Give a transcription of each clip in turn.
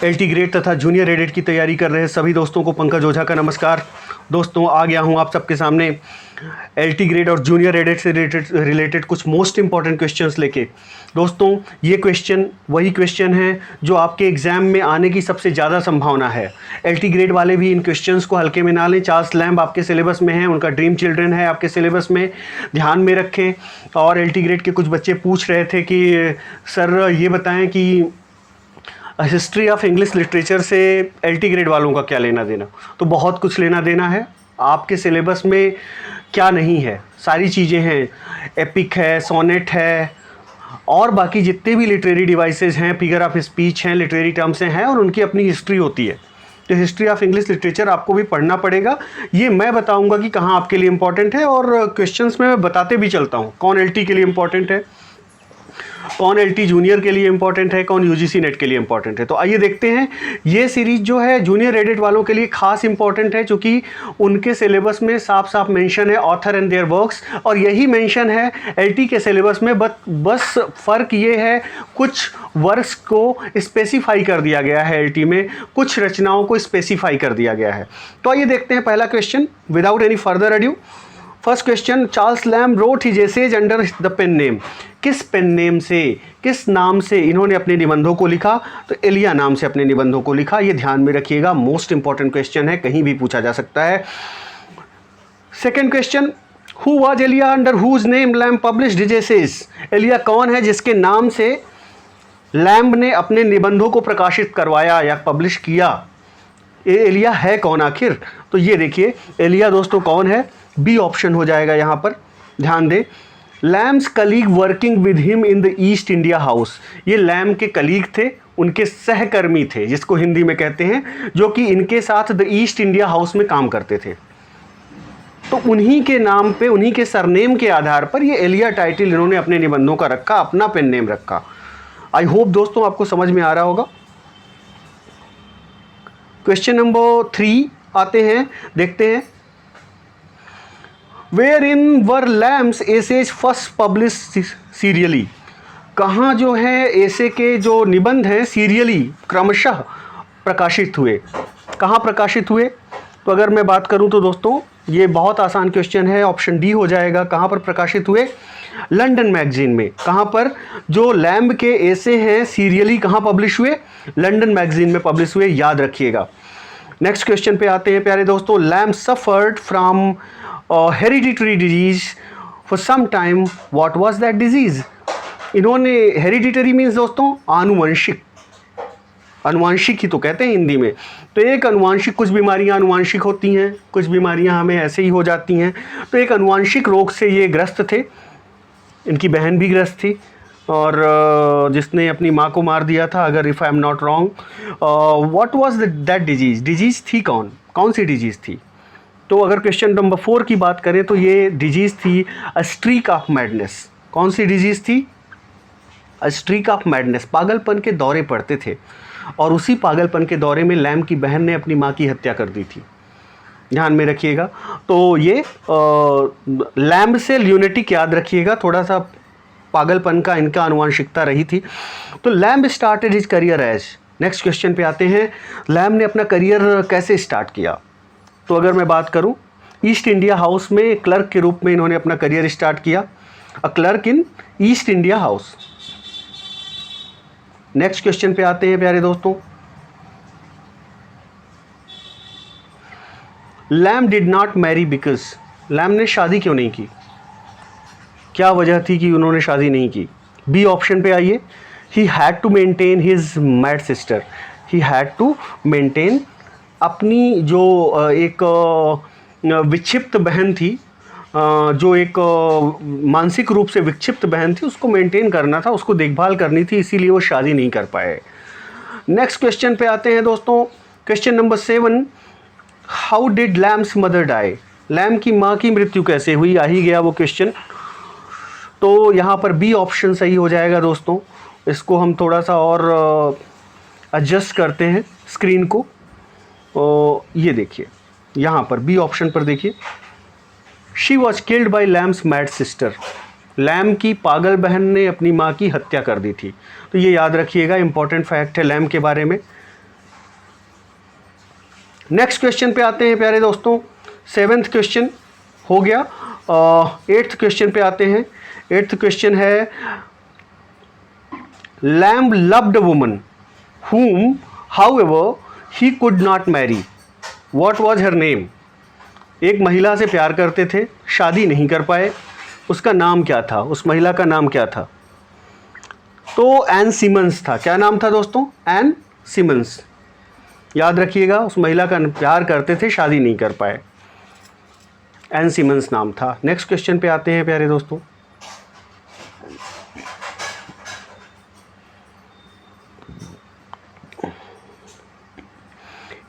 LT grade तथा junior added की तैयारी कर रहे सभी दोस्तों को पंकज ओझा का नमस्कार। दोस्तों, आ गया हूं आप सबके सामने एलटी ग्रेड और जूनियर एडेड से रिलेटेड कुछ मोस्ट इंपॉर्टेंट क्वेश्चंस लेके। दोस्तों, ये क्वेश्चन वही क्वेश्चन है जो आपके एग्जाम में आने की सबसे ज़्यादा संभावना है। एलटी ग्रेड वाले भी इन क्वेश्चंस को हल्के में ना लें। चार्ल्स लैम्ब आपके सिलेबस में है, उनका ड्रीम चिल्ड्रन है आपके सिलेबस में, ध्यान में रखें। और एलटी ग्रेड के कुछ बच्चे पूछ रहे थे कि सर ये बताएं कि हिस्ट्री ऑफ इंग्लिश लिटरेचर से एलटी ग्रेड वालों का क्या लेना देना। तो बहुत कुछ लेना देना है। आपके सिलेबस में क्या नहीं है, सारी चीज़ें हैं। एपिक है, सोनेट है, और बाकी जितने भी लिटरेरी डिवाइसेस हैं, फिगर ऑफ स्पीच हैं, लिटरेरी टर्म्स हैं, और उनकी अपनी हिस्ट्री होती है। तो हिस्ट्री ऑफ इंग्लिश लिटरेचर आपको भी पढ़ना पड़ेगा। ये मैं बताऊंगा कि कहाँ आपके लिए इंपॉर्टेंट है, और क्वेश्चंस में मैं बताते भी चलता हूँ कौन एलटी के लिए इंपॉर्टेंट है, कौन एलटी जूनियर के लिए इंपॉर्टेंट है, कौन यूजीसी नेट के लिए इंपॉर्टेंट है। तो आइए देखते हैं। ये सीरीज जो है जूनियर एडेड वालों के लिए खास इंपॉर्टेंट है, क्योंकि उनके सिलेबस में साफ साफ मेंशन है ऑथर एंड देयर वर्क्स, और यही मेंशन है एलटी के सिलेबस में। बस फ़र्क ये है, कुछ वर्क्स को स्पेसिफाई कर दिया गया है एलटी में, कुछ रचनाओं को स्पेसिफाई कर दिया गया है। तो आइए देखते हैं पहला question without any further adieu. First question, Charles Lamb wrote his essays under the pen name. किस पेन नेम से, किस नाम से इन्होंने अपने निबंधों को लिखा? तो एलिया नाम से अपने निबंधों को लिखा। ये ध्यान में रखिएगा, मोस्ट इंपॉर्टेंट क्वेश्चन है, कहीं भी पूछा जा सकता है। Second question, who was Elia under whose name Lamb published his essays. Elia कौन है जिसके नाम से लैम्ब ने अपने निबंधों को प्रकाशित करवाया या पब्लिश किया? एलिया है कौन आखिर? तो ये देखिए, एलिया दोस्तों कौन है? बी ऑप्शन हो जाएगा यहाँ पर, ध्यान दें। Lamb's colleague working with him in the east India house. ये लैम्ब के कलीग थे, उनके सहकर्मी थे, जिसको हिंदी में कहते हैं, जो कि इनके साथ द ईस्ट इंडिया हाउस में काम करते थे। तो उन्हीं के नाम पे, उन्हीं के सरनेम के आधार पर ये एलिया टाइटल इन्होंने अपने निबंधों का रखा, अपना पेन नेम रखा। आई होप दोस्तों आपको समझ में आ रहा होगा। क्वेश्चन नंबर 3 आते हैं, देखते हैं। Where in were Lamb's essays first publish serially. कहाँ जो है ऐसे के जो निबंध हैं सीरियली, क्रमशः प्रकाशित हुए। कहाँ प्रकाशित हुए? तो अगर मैं बात करूँ तो दोस्तों ये बहुत आसान क्वेश्चन है, ऑप्शन डी हो जाएगा। कहाँ पर प्रकाशित हुए? लंदन मैगजीन में। कहाँ पर जो लैम्ब के ऐसे हैं सीरियली कहाँ पब्लिश हुए? लंदन मैगजीन में पब्लिश हुए, याद रखिएगा। नेक्स्ट क्वेश्चन पे आते हैं प्यारे दोस्तों। Lamb suffered from hereditary disease for some time, what was that disease. इन्होंने, हेरिडिटरी मीन्स दोस्तों आनुवंशिक, अनुवांशिक ही तो कहते हैं हिंदी में। तो एक अनुवांशिक, कुछ बीमारियां अनुवांशिक होती हैं, कुछ बीमारियां हमें ऐसे ही हो जाती हैं। तो एक अनुवांशिक रोग से ये ग्रस्त थे, इनकी बहन भी ग्रस्त थी, और जिसने अपनी माँ को मार दिया था, अगर if I am not wrong. What was that disease? Disease थी कौन सी डिजीज़ थी? तो अगर क्वेश्चन नंबर 4 की बात करें तो ये डिजीज़ थी अ स्ट्रीक ऑफ मैडनेस। कौन सी डिजीज़ थी? अ स्ट्रीक ऑफ मैडनेस। पागलपन के दौरे पड़ते थे, और उसी पागलपन के दौरे में लैम्ब की बहन ने अपनी माँ की हत्या कर दी थी, ध्यान में रखिएगा। तो ये लैम्ब से ल्यूनेटिक याद रखिएगा, थोड़ा सा पागलपन का इनका आनुवांशिकता रही थी। तो Lamb started his career as. Next question पे आते हैं, लैम्ब ने अपना करियर कैसे स्टार्ट किया? तो अगर मैं बात करूं, ईस्ट इंडिया हाउस में क्लर्क के रूप में इन्होंने अपना करियर स्टार्ट किया। A clerk in east India house. Next question पे आते हैं प्यारे दोस्तों। Lamb did not marry because. Lamb ने शादी क्यों नहीं की? क्या वजह थी कि उन्होंने शादी नहीं की? बी ऑप्शन पे आइए। He had to maintain his mad sister. He had to maintain अपनी जो एक विक्षिप्त बहन थी, जो एक मानसिक रूप से विक्षिप्त बहन थी, उसको मेंटेन करना था, उसको देखभाल करनी थी, इसीलिए वो शादी नहीं कर पाए। नेक्स्ट क्वेश्चन पे आते हैं दोस्तों। Question number 7, how did Lamb's mother die. Lamb की माँ की मृत्यु कैसे हुई? आ ही गया वो क्वेश्चन। तो यहाँ पर बी ऑप्शन सही हो जाएगा दोस्तों। इसको हम थोड़ा सा और एडजस्ट करते हैं स्क्रीन को। ये देखिए, यहाँ पर बी ऑप्शन पर देखिए, she was killed by Lamb's mad sister. Lamb की पागल बहन ने अपनी माँ की हत्या कर दी थी। तो ये याद रखिएगा, इंपॉर्टेंट फैक्ट है लैम्ब के बारे में। नेक्स्ट क्वेश्चन पे आते हैं प्यारे दोस्तों। 7th क्वेश्चन हो गया। 8th क्वेश्चन पे आते हैं। 8th क्वेश्चन है, lamb loved a woman whom however he could not marry. What was her name? एक महिला से प्यार करते थे, शादी नहीं कर पाए, उसका नाम क्या था? उस महिला का नाम क्या था? तो एन सिमंस था। क्या नाम था दोस्तों? Ann Simmons. याद रखिएगा, उस महिला का प्यार करते थे, शादी नहीं कर पाए, एन सिमंस नाम था। नेक्स्ट क्वेश्चन पे आते हैं प्यारे दोस्तों।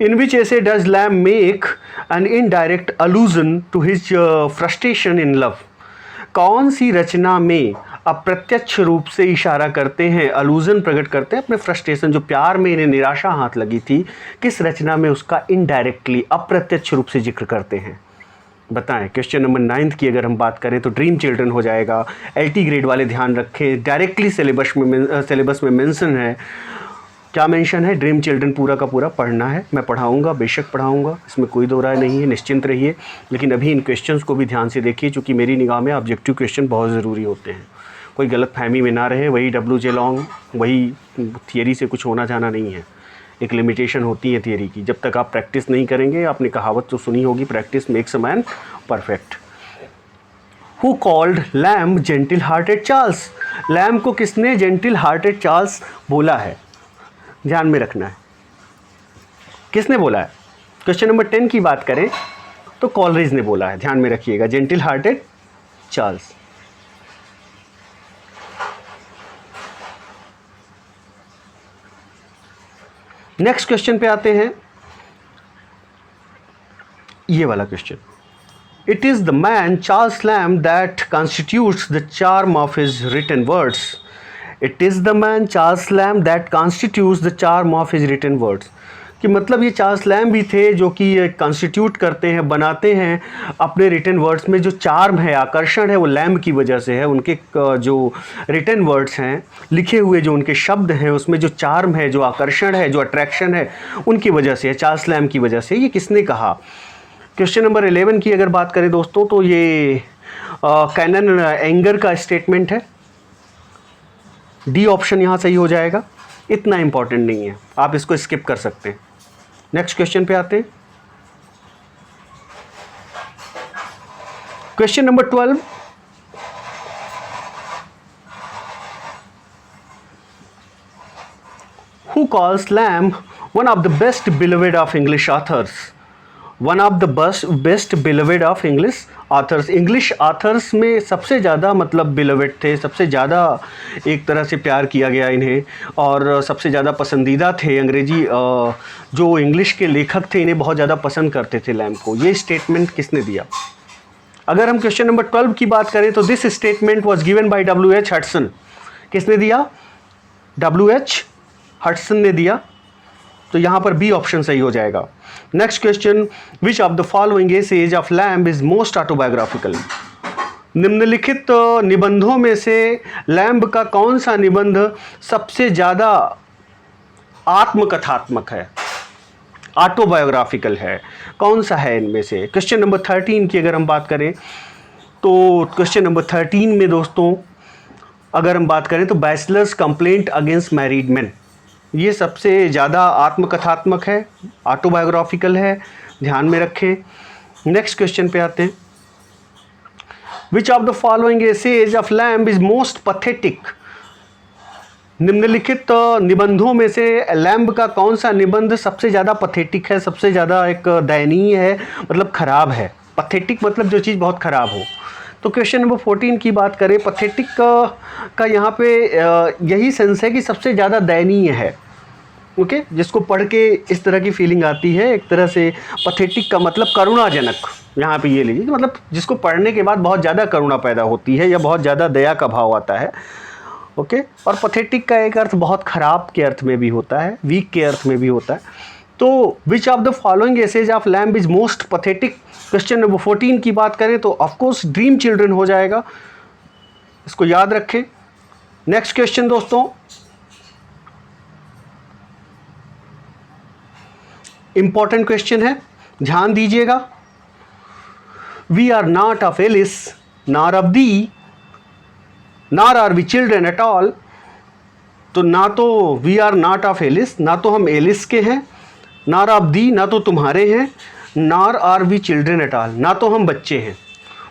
In which essay does Lamb make an indirect allusion to his frustration in love? कौन सी रचना में अप्रत्यक्ष रूप से इशारा करते हैं, अलूजन प्रकट करते हैं अपने फ्रस्ट्रेशन, जो प्यार में इन्हें निराशा हाथ लगी थी, किस रचना में उसका इनडायरेक्टली अप्रत्यक्ष रूप से जिक्र करते हैं? बताएं। क्वेश्चन नंबर 9th की अगर हम बात करें तो ड्रीम चिल्ड्रन हो जाएगा। LT ग्रेड वाले ध्यान रखें, डायरेक्टली सिलेबस में मेंशन है। क्या मेंशन है? ड्रीम चिल्ड्रन पूरा का पूरा पढ़ना है। मैं पढ़ाऊंगा, बेशक पढ़ाऊंगा, इसमें कोई दो राय नहीं है, निश्चिंत रहिए। लेकिन अभी इन क्वेश्चंस को भी ध्यान से देखिए, क्योंकि मेरी निगाह में ऑब्जेक्टिव क्वेश्चन बहुत ज़रूरी होते हैं। कोई गलत फहमी में ना रहे, वही WJ लॉन्ग, वही थियरी से कुछ होना जाना नहीं है। एक लिमिटेशन होती है थियरी की। जब तक आप प्रैक्टिस नहीं करेंगे, आपने कहावत तो सुनी होगी, practice makes a man perfect. Who called Lamb gentle hearted Charles? Lamb को किसने जेंटिल हार्टेड चार्ल्स बोला है? ध्यान में रखना है, किसने बोला है? क्वेश्चन नंबर 10 की बात करें तो कॉलरिज ने बोला है। ध्यान में रखिएगा, gentle hearted Charles. Next question पे आते हैं, ये वाला question. It is the man Charles Lamb that constitutes the charm of his written words. It is the man Charles Lamb that constitutes the charm of his written words. कि मतलब ये Charles lamb भी थे जो कि constitute करते हैं, बनाते हैं अपने रिटन वर्ड्स में जो चार्म है, आकर्षण है, वो लैम्ब की वजह से है। उनके जो रिटन वर्ड्स हैं, लिखे हुए जो उनके शब्द हैं, उसमें जो चार्म है, जो आकर्षण है, जो अट्रैक्शन है, उनकी वजह से है, चार्ल्स लैम्ब की वजह से। ये किसने कहा? क्वेश्चन नंबर 11 की अगर बात करें दोस्तों तो ये कैनन एंगर का स्टेटमेंट है। डी ऑप्शन यहाँ सही हो जाएगा। इतना इंपॉर्टेंट नहीं है, आप इसको स्किप कर सकते हैं। नेक्स्ट क्वेश्चन पे आते हैं। Question number 12। Who calls Lamb one of the best beloved of English authors? One of the best beloved of English authors. English authors में सबसे ज़्यादा मतलब बिलोवेड थे, सबसे ज़्यादा एक तरह से प्यार किया गया इन्हें, और सबसे ज़्यादा पसंदीदा थे। अंग्रेजी जो इंग्लिश के लेखक थे, इन्हें बहुत ज़्यादा पसंद करते थे लैम्ब को। ये स्टेटमेंट किसने दिया? अगर हम क्वेश्चन नंबर 12 की बात करें तो this statement was given by W.H. Hudson. किसने दिया? W.H. हडसन ने दिया। तो यहाँ पर बी ऑप्शन सही हो जाएगा। Next question, which of the following essays of Lamb is most autobiographical? निम्नलिखित निबंधों में से लैम्ब का कौन सा निबंध सबसे ज़्यादा आत्मकथात्मक है, ऑटोबायोग्राफिकल है? कौन सा है इनमें से? क्वेश्चन नंबर 13 की अगर हम बात करें तो क्वेश्चन नंबर 13 में दोस्तों अगर हम बात करें तो bachelors complaint against married man, ये सबसे ज़्यादा आत्मकथात्मक है, ऑटोबायोग्राफिकल है, ध्यान में रखें। नेक्स्ट क्वेश्चन पे आते हैं। Which of the following essays of Lamb is most pathetic? निम्नलिखित निबंधों में से लैम्ब का कौन सा निबंध सबसे ज़्यादा पथेटिक है, सबसे ज़्यादा एक दयनीय है, मतलब खराब है। पथेटिक मतलब जो चीज़ बहुत खराब हो। तो क्वेश्चन नंबर 14 की बात करें, पथेटिक का यहाँ पे यही सेंस है कि सबसे ज़्यादा दयनीय है। ओके, जिसको पढ़ के इस तरह की फीलिंग आती है, एक तरह से पथेटिक का मतलब करुणाजनक। यहाँ पे ये लीजिए, मतलब जिसको पढ़ने के बाद बहुत ज़्यादा करुणा पैदा होती है या बहुत ज़्यादा दया का भाव आता है। ओके, और पथेटिक का एक अर्थ बहुत ख़राब के अर्थ में भी होता है, वीक के अर्थ में भी होता है। तो which of the following essays of Lamb is most pathetic? Question number 14 की बात करें तो ऑफकोर्स ड्रीम चिल्ड्रन हो जाएगा, इसको याद रखें। नेक्स्ट क्वेश्चन दोस्तों, इंपॉर्टेंट क्वेश्चन है, ध्यान दीजिएगा। We are not of Alice nor of thee nor are we children at all. तो ना तो we are not of Alice, ना तो हम एलिस के हैं, नॉर ऑफ दी, ना तो तुम्हारे हैं, nor are we children at all, ना तो हम बच्चे हैं।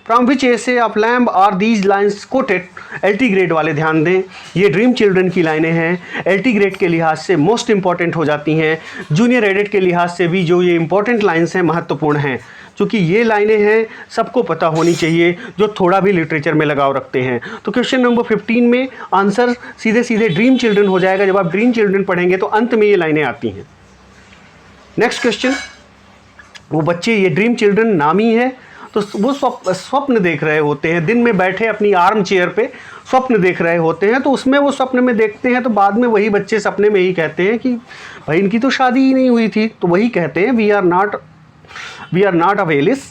From which essay of Lamb are these lines quoted. LT grade वाले ध्यान दें, ये ड्रीम चिल्ड्रन की लाइनें हैं, एलटी ग्रेड के लिहाज से मोस्ट इंपॉर्टेंट हो जाती हैं, जूनियर एडिट के लिहाज से भी जो ये इंपॉर्टेंट लाइन्स हैं महत्वपूर्ण हैं, क्योंकि ये लाइनें हैं सबको पता होनी चाहिए जो थोड़ा भी लिटरेचर में लगाव रखते हैं। तो क्वेश्चन नंबर 15 में आंसर सीधे सीधे ड्रीम चिल्ड्रन हो जाएगा। जब आप ड्रीम चिल्ड्रन पढ़ेंगे तो अंत में ये लाइनें आती हैं। नेक्स्ट क्वेश्चन, वो बच्चे, ये ड्रीम चिल्ड्रन नाम ही है, तो वो स्वप्न देख रहे होते हैं, दिन में बैठे अपनी आर्म चेयर पे स्वप्न देख रहे होते हैं, तो उसमें वो स्वप्न में देखते हैं, तो बाद में वही बच्चे सपने में ही कहते हैं कि भाई इनकी तो शादी ही नहीं हुई थी। तो वही कहते हैं we are not of Alice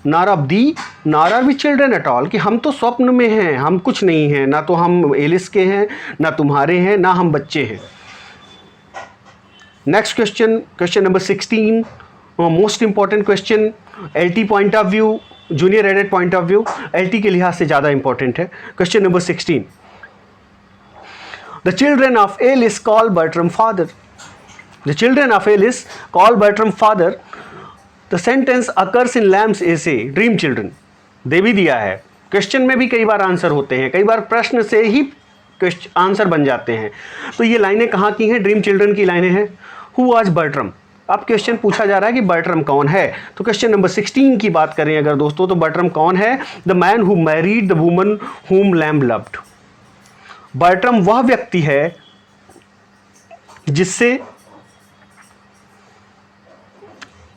nor of thee nor are we children at all, कि हम तो स्वप्न में हैं, हम कुछ नहीं हैं, ना तो हम एलिस के हैं, ना तुम्हारे हैं, ना हम बच्चे हैं। Next question, question number 16, most important question, LT point of view, junior aided point of view, LT के लिहाज से ज़्यादा इंपॉर्टेंट है। Question number 16, the children of Elia call Bartrum father. The children of Elia call Bartrum father. The sentence occurs in Lamb's essay dream children. दे भी दिया है, question में भी कई बार आंसर होते हैं, कई बार प्रश्न से ही आंसर बन जाते हैं। तो ये लाइनें कहाँ की हैं? ड्रीम चिल्ड्रन की लाइनें हैं। Who was Bertram. अब क्वेश्चन पूछा जा रहा है कि बर्ट्रम कौन है, तो क्वेश्चन नंबर 16 की बात करें अगर दोस्तों, तो बर्ट्रम कौन है? The man who married the woman हुम लैम्ब लव्ड। बर्ट्रम वह व्यक्ति है जिससे,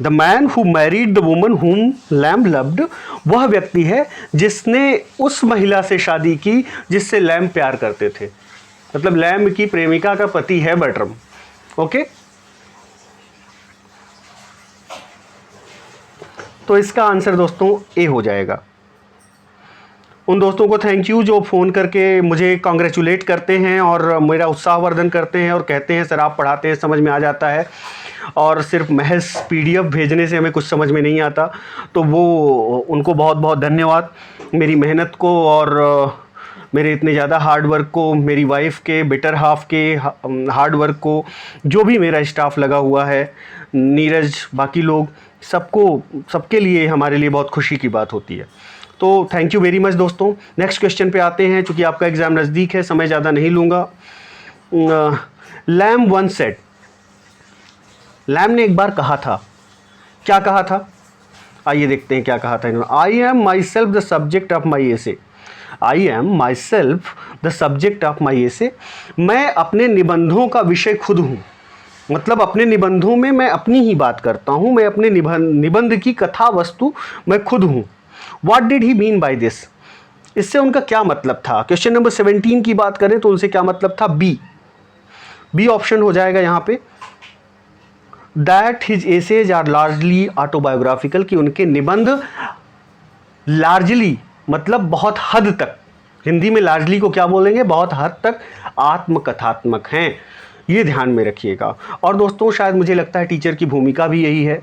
the man who married the woman हुम लैम्ब लव्ड, वह व्यक्ति है जिसने उस महिला से शादी की जिससे लैम्ब प्यार करते थे। मतलब लैम्ब की प्रेमिका का पति है बर्ट्रम। ओके, तो इसका आंसर दोस्तों ए हो जाएगा। उन दोस्तों को थैंक यू जो फ़ोन करके मुझे कॉन्ग्रेचुलेट करते हैं और मेरा उत्साहवर्धन करते हैं और कहते हैं सर आप पढ़ाते हैं समझ में आ जाता है, और सिर्फ महज पीडीएफ भेजने से हमें कुछ समझ में नहीं आता। तो वो उनको बहुत बहुत धन्यवाद। मेरी मेहनत को और मेरे इतने ज़्यादा हार्ड वर्क को, मेरी वाइफ के बेटर हाफ के हार्ड वर्क को, जो भी मेरा स्टाफ लगा हुआ है, नीरज, बाकी लोग, सबके लिए, हमारे लिए बहुत खुशी की बात होती है। तो थैंक यू वेरी मच दोस्तों। नेक्स्ट क्वेश्चन पे आते हैं, चूँकि आपका एग्ज़ाम नज़दीक है, समय ज़्यादा नहीं लूँगा। लैम वन सेड, लैम ने एक बार कहा था, क्या कहा था? आइए देखते हैं क्या कहा था इन्होंने। I am myself the subject of my essay. I am myself the subject of my essay. मैं अपने निबंधों का विषय खुद हूँ। मतलब अपने निबंधों में मैं अपनी ही बात करता हूँ, मैं अपने निबंध की कथा वस्तु मैं खुद हूँ। What did he mean by this? इससे उनका क्या मतलब था? क्वेश्चन नंबर 17 की बात करें तो उनसे क्या मतलब था? बी ऑप्शन हो जाएगा यहाँ पे। That his essays are largely autobiographical, कि उनके निबंध लार्जली मतलब बहुत हद तक, हिंदी में लार्जली को क्या बोलेंगे? बहुत हद तक आत्मकथात्मक हैं। ये ध्यान में रखिएगा। और दोस्तों शायद मुझे लगता है टीचर की भूमिका भी यही है।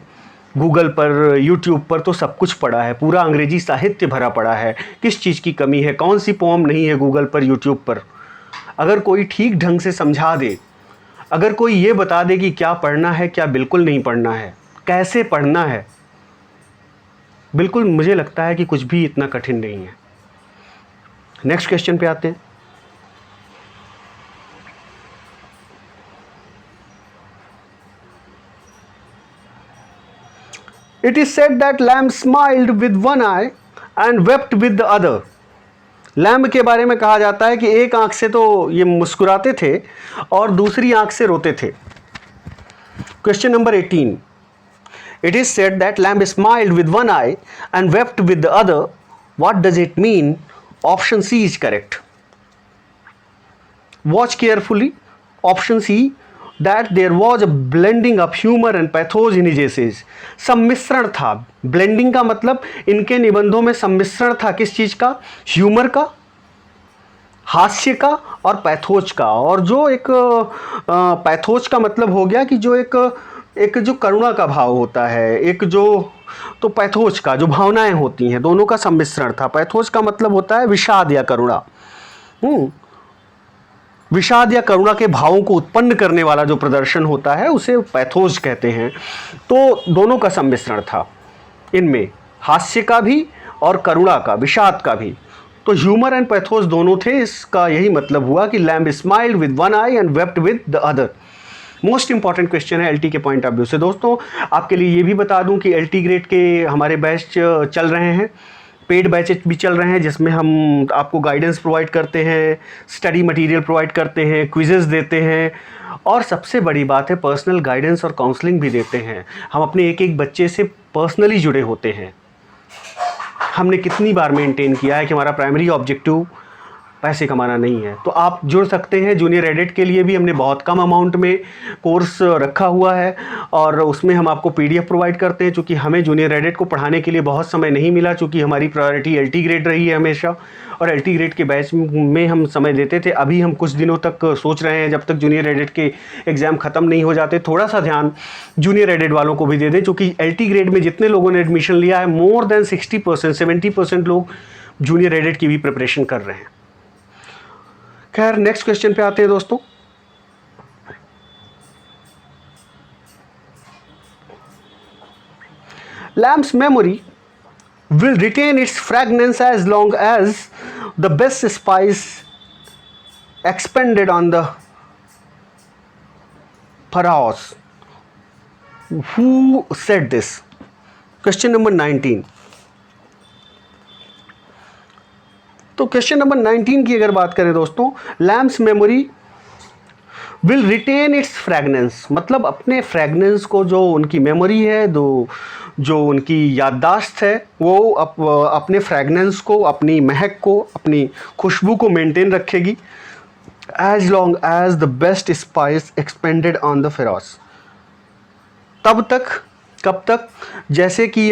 गूगल पर, यूट्यूब पर तो सब कुछ पड़ा है, पूरा अंग्रेजी साहित्य भरा पड़ा है। किस चीज़ की कमी है? कौन सी पोम नहीं है गूगल पर, यूट्यूब पर? अगर कोई ठीक ढंग से समझा दे, अगर कोई ये बता दे कि क्या पढ़ना है, क्या बिल्कुल नहीं पढ़ना है, कैसे पढ़ना है, बिल्कुल मुझे लगता है कि कुछ भी इतना कठिन नहीं है। नेक्स्ट क्वेश्चन पे आते हैं। It is said that lamb smiled with one eye and wept with the other. Lamb के बारे में कहा जाता है कि एक आंख से तो ये मुस्कुराते थे और दूसरी आंख से रोते थे। Question number 18, It is said that lamb smiled with one eye and wept with the other. What does it mean? Option C is correct. Watch carefully. Option C, that there was a blending of humor and pathos in his essays. सम्मिश्रण था। Blending का मतलब इनके निबंधों में सम्मिश्रण था। किस चीज़ का? ह्यूमर का, हास्य का और पैथोज का। और जो एक पैथोज का मतलब हो गया कि जो एक एक जो करुणा का भाव होता है, एक जो तो पैथोज का जो भावनाएं होती हैं, दोनों का सम्मिश्रण था। पैथोज का मतलब होता है विषाद या करुणा। विषाद या करुणा के भावों को उत्पन्न करने वाला जो प्रदर्शन होता है उसे पैथोज कहते हैं। तो दोनों का सम्मिश्रण था इनमें, हास्य का भी और करुणा का, विषाद का भी। तो ह्यूमर एंड पैथोज दोनों थे। इसका यही मतलब हुआ कि lamb smiled with one I and wept with the other. Most important question है एलटी के पॉइंट ऑफ व्यू से। दोस्तों आपके लिए ये भी बता दूं कि एलटी ग्रेड के हमारे बैच चल रहे हैं, पेड बैचेज भी चल रहे हैं, जिसमें हम आपको गाइडेंस प्रोवाइड करते हैं, स्टडी मटेरियल प्रोवाइड करते हैं, क्विजेस देते हैं, और सबसे बड़ी बात है पर्सनल गाइडेंस और काउंसलिंग भी देते हैं। हम अपने एक एक बच्चे से पर्सनली जुड़े होते हैं। हमने कितनी बार मेंटेन किया है कि हमारा प्राइमरी ऑब्जेक्टिव पैसे कमाना नहीं है। तो आप जुड़ सकते हैं। जूनियर एडिट के लिए भी हमने बहुत कम अमाउंट में कोर्स रखा हुआ है और उसमें हम आपको पीडीएफ प्रोवाइड करते हैं, चूँकि हमें जूनियर एडिट को पढ़ाने के लिए बहुत समय नहीं मिला, चूँकि हमारी प्रायोरिटी एलटी ग्रेड रही है हमेशा, और एलटी ग्रेड के बैच में हम समय देते थे। अभी हम कुछ दिनों तक सोच रहे हैं, जब तक जूनियर एडिट के एग्ज़ाम ख़त्म नहीं हो जाते, थोड़ा सा ध्यान जूनियर एडिट वालों को भी दे दें, क्योंकि एलटी ग्रेड में जितने लोगों ने एडमिशन लिया है, मोर देन 60%, 70% लोग जूनियर एडिट की भी प्रिपरेशन कर रहे हैं। खैर, नेक्स्ट क्वेश्चन पे आते हैं दोस्तों। Lamb's memory will retain its fragrance as long as the best spice expended on the pharaohs. Who said this? Question number 19. तो क्वेश्चन नंबर 19 की अगर बात करें दोस्तों, Lamb's memory will retain its fragrance, मतलब अपने फ्रेगनेंस को, जो उनकी मेमोरी है, जो उनकी याददाश्त है, वो अपने फ्रेगनेंस को, अपनी महक को, अपनी खुशबू को मेंटेन रखेगी as long as the best spice expended on the Pharaohs. तब तक, कब तक? जैसे कि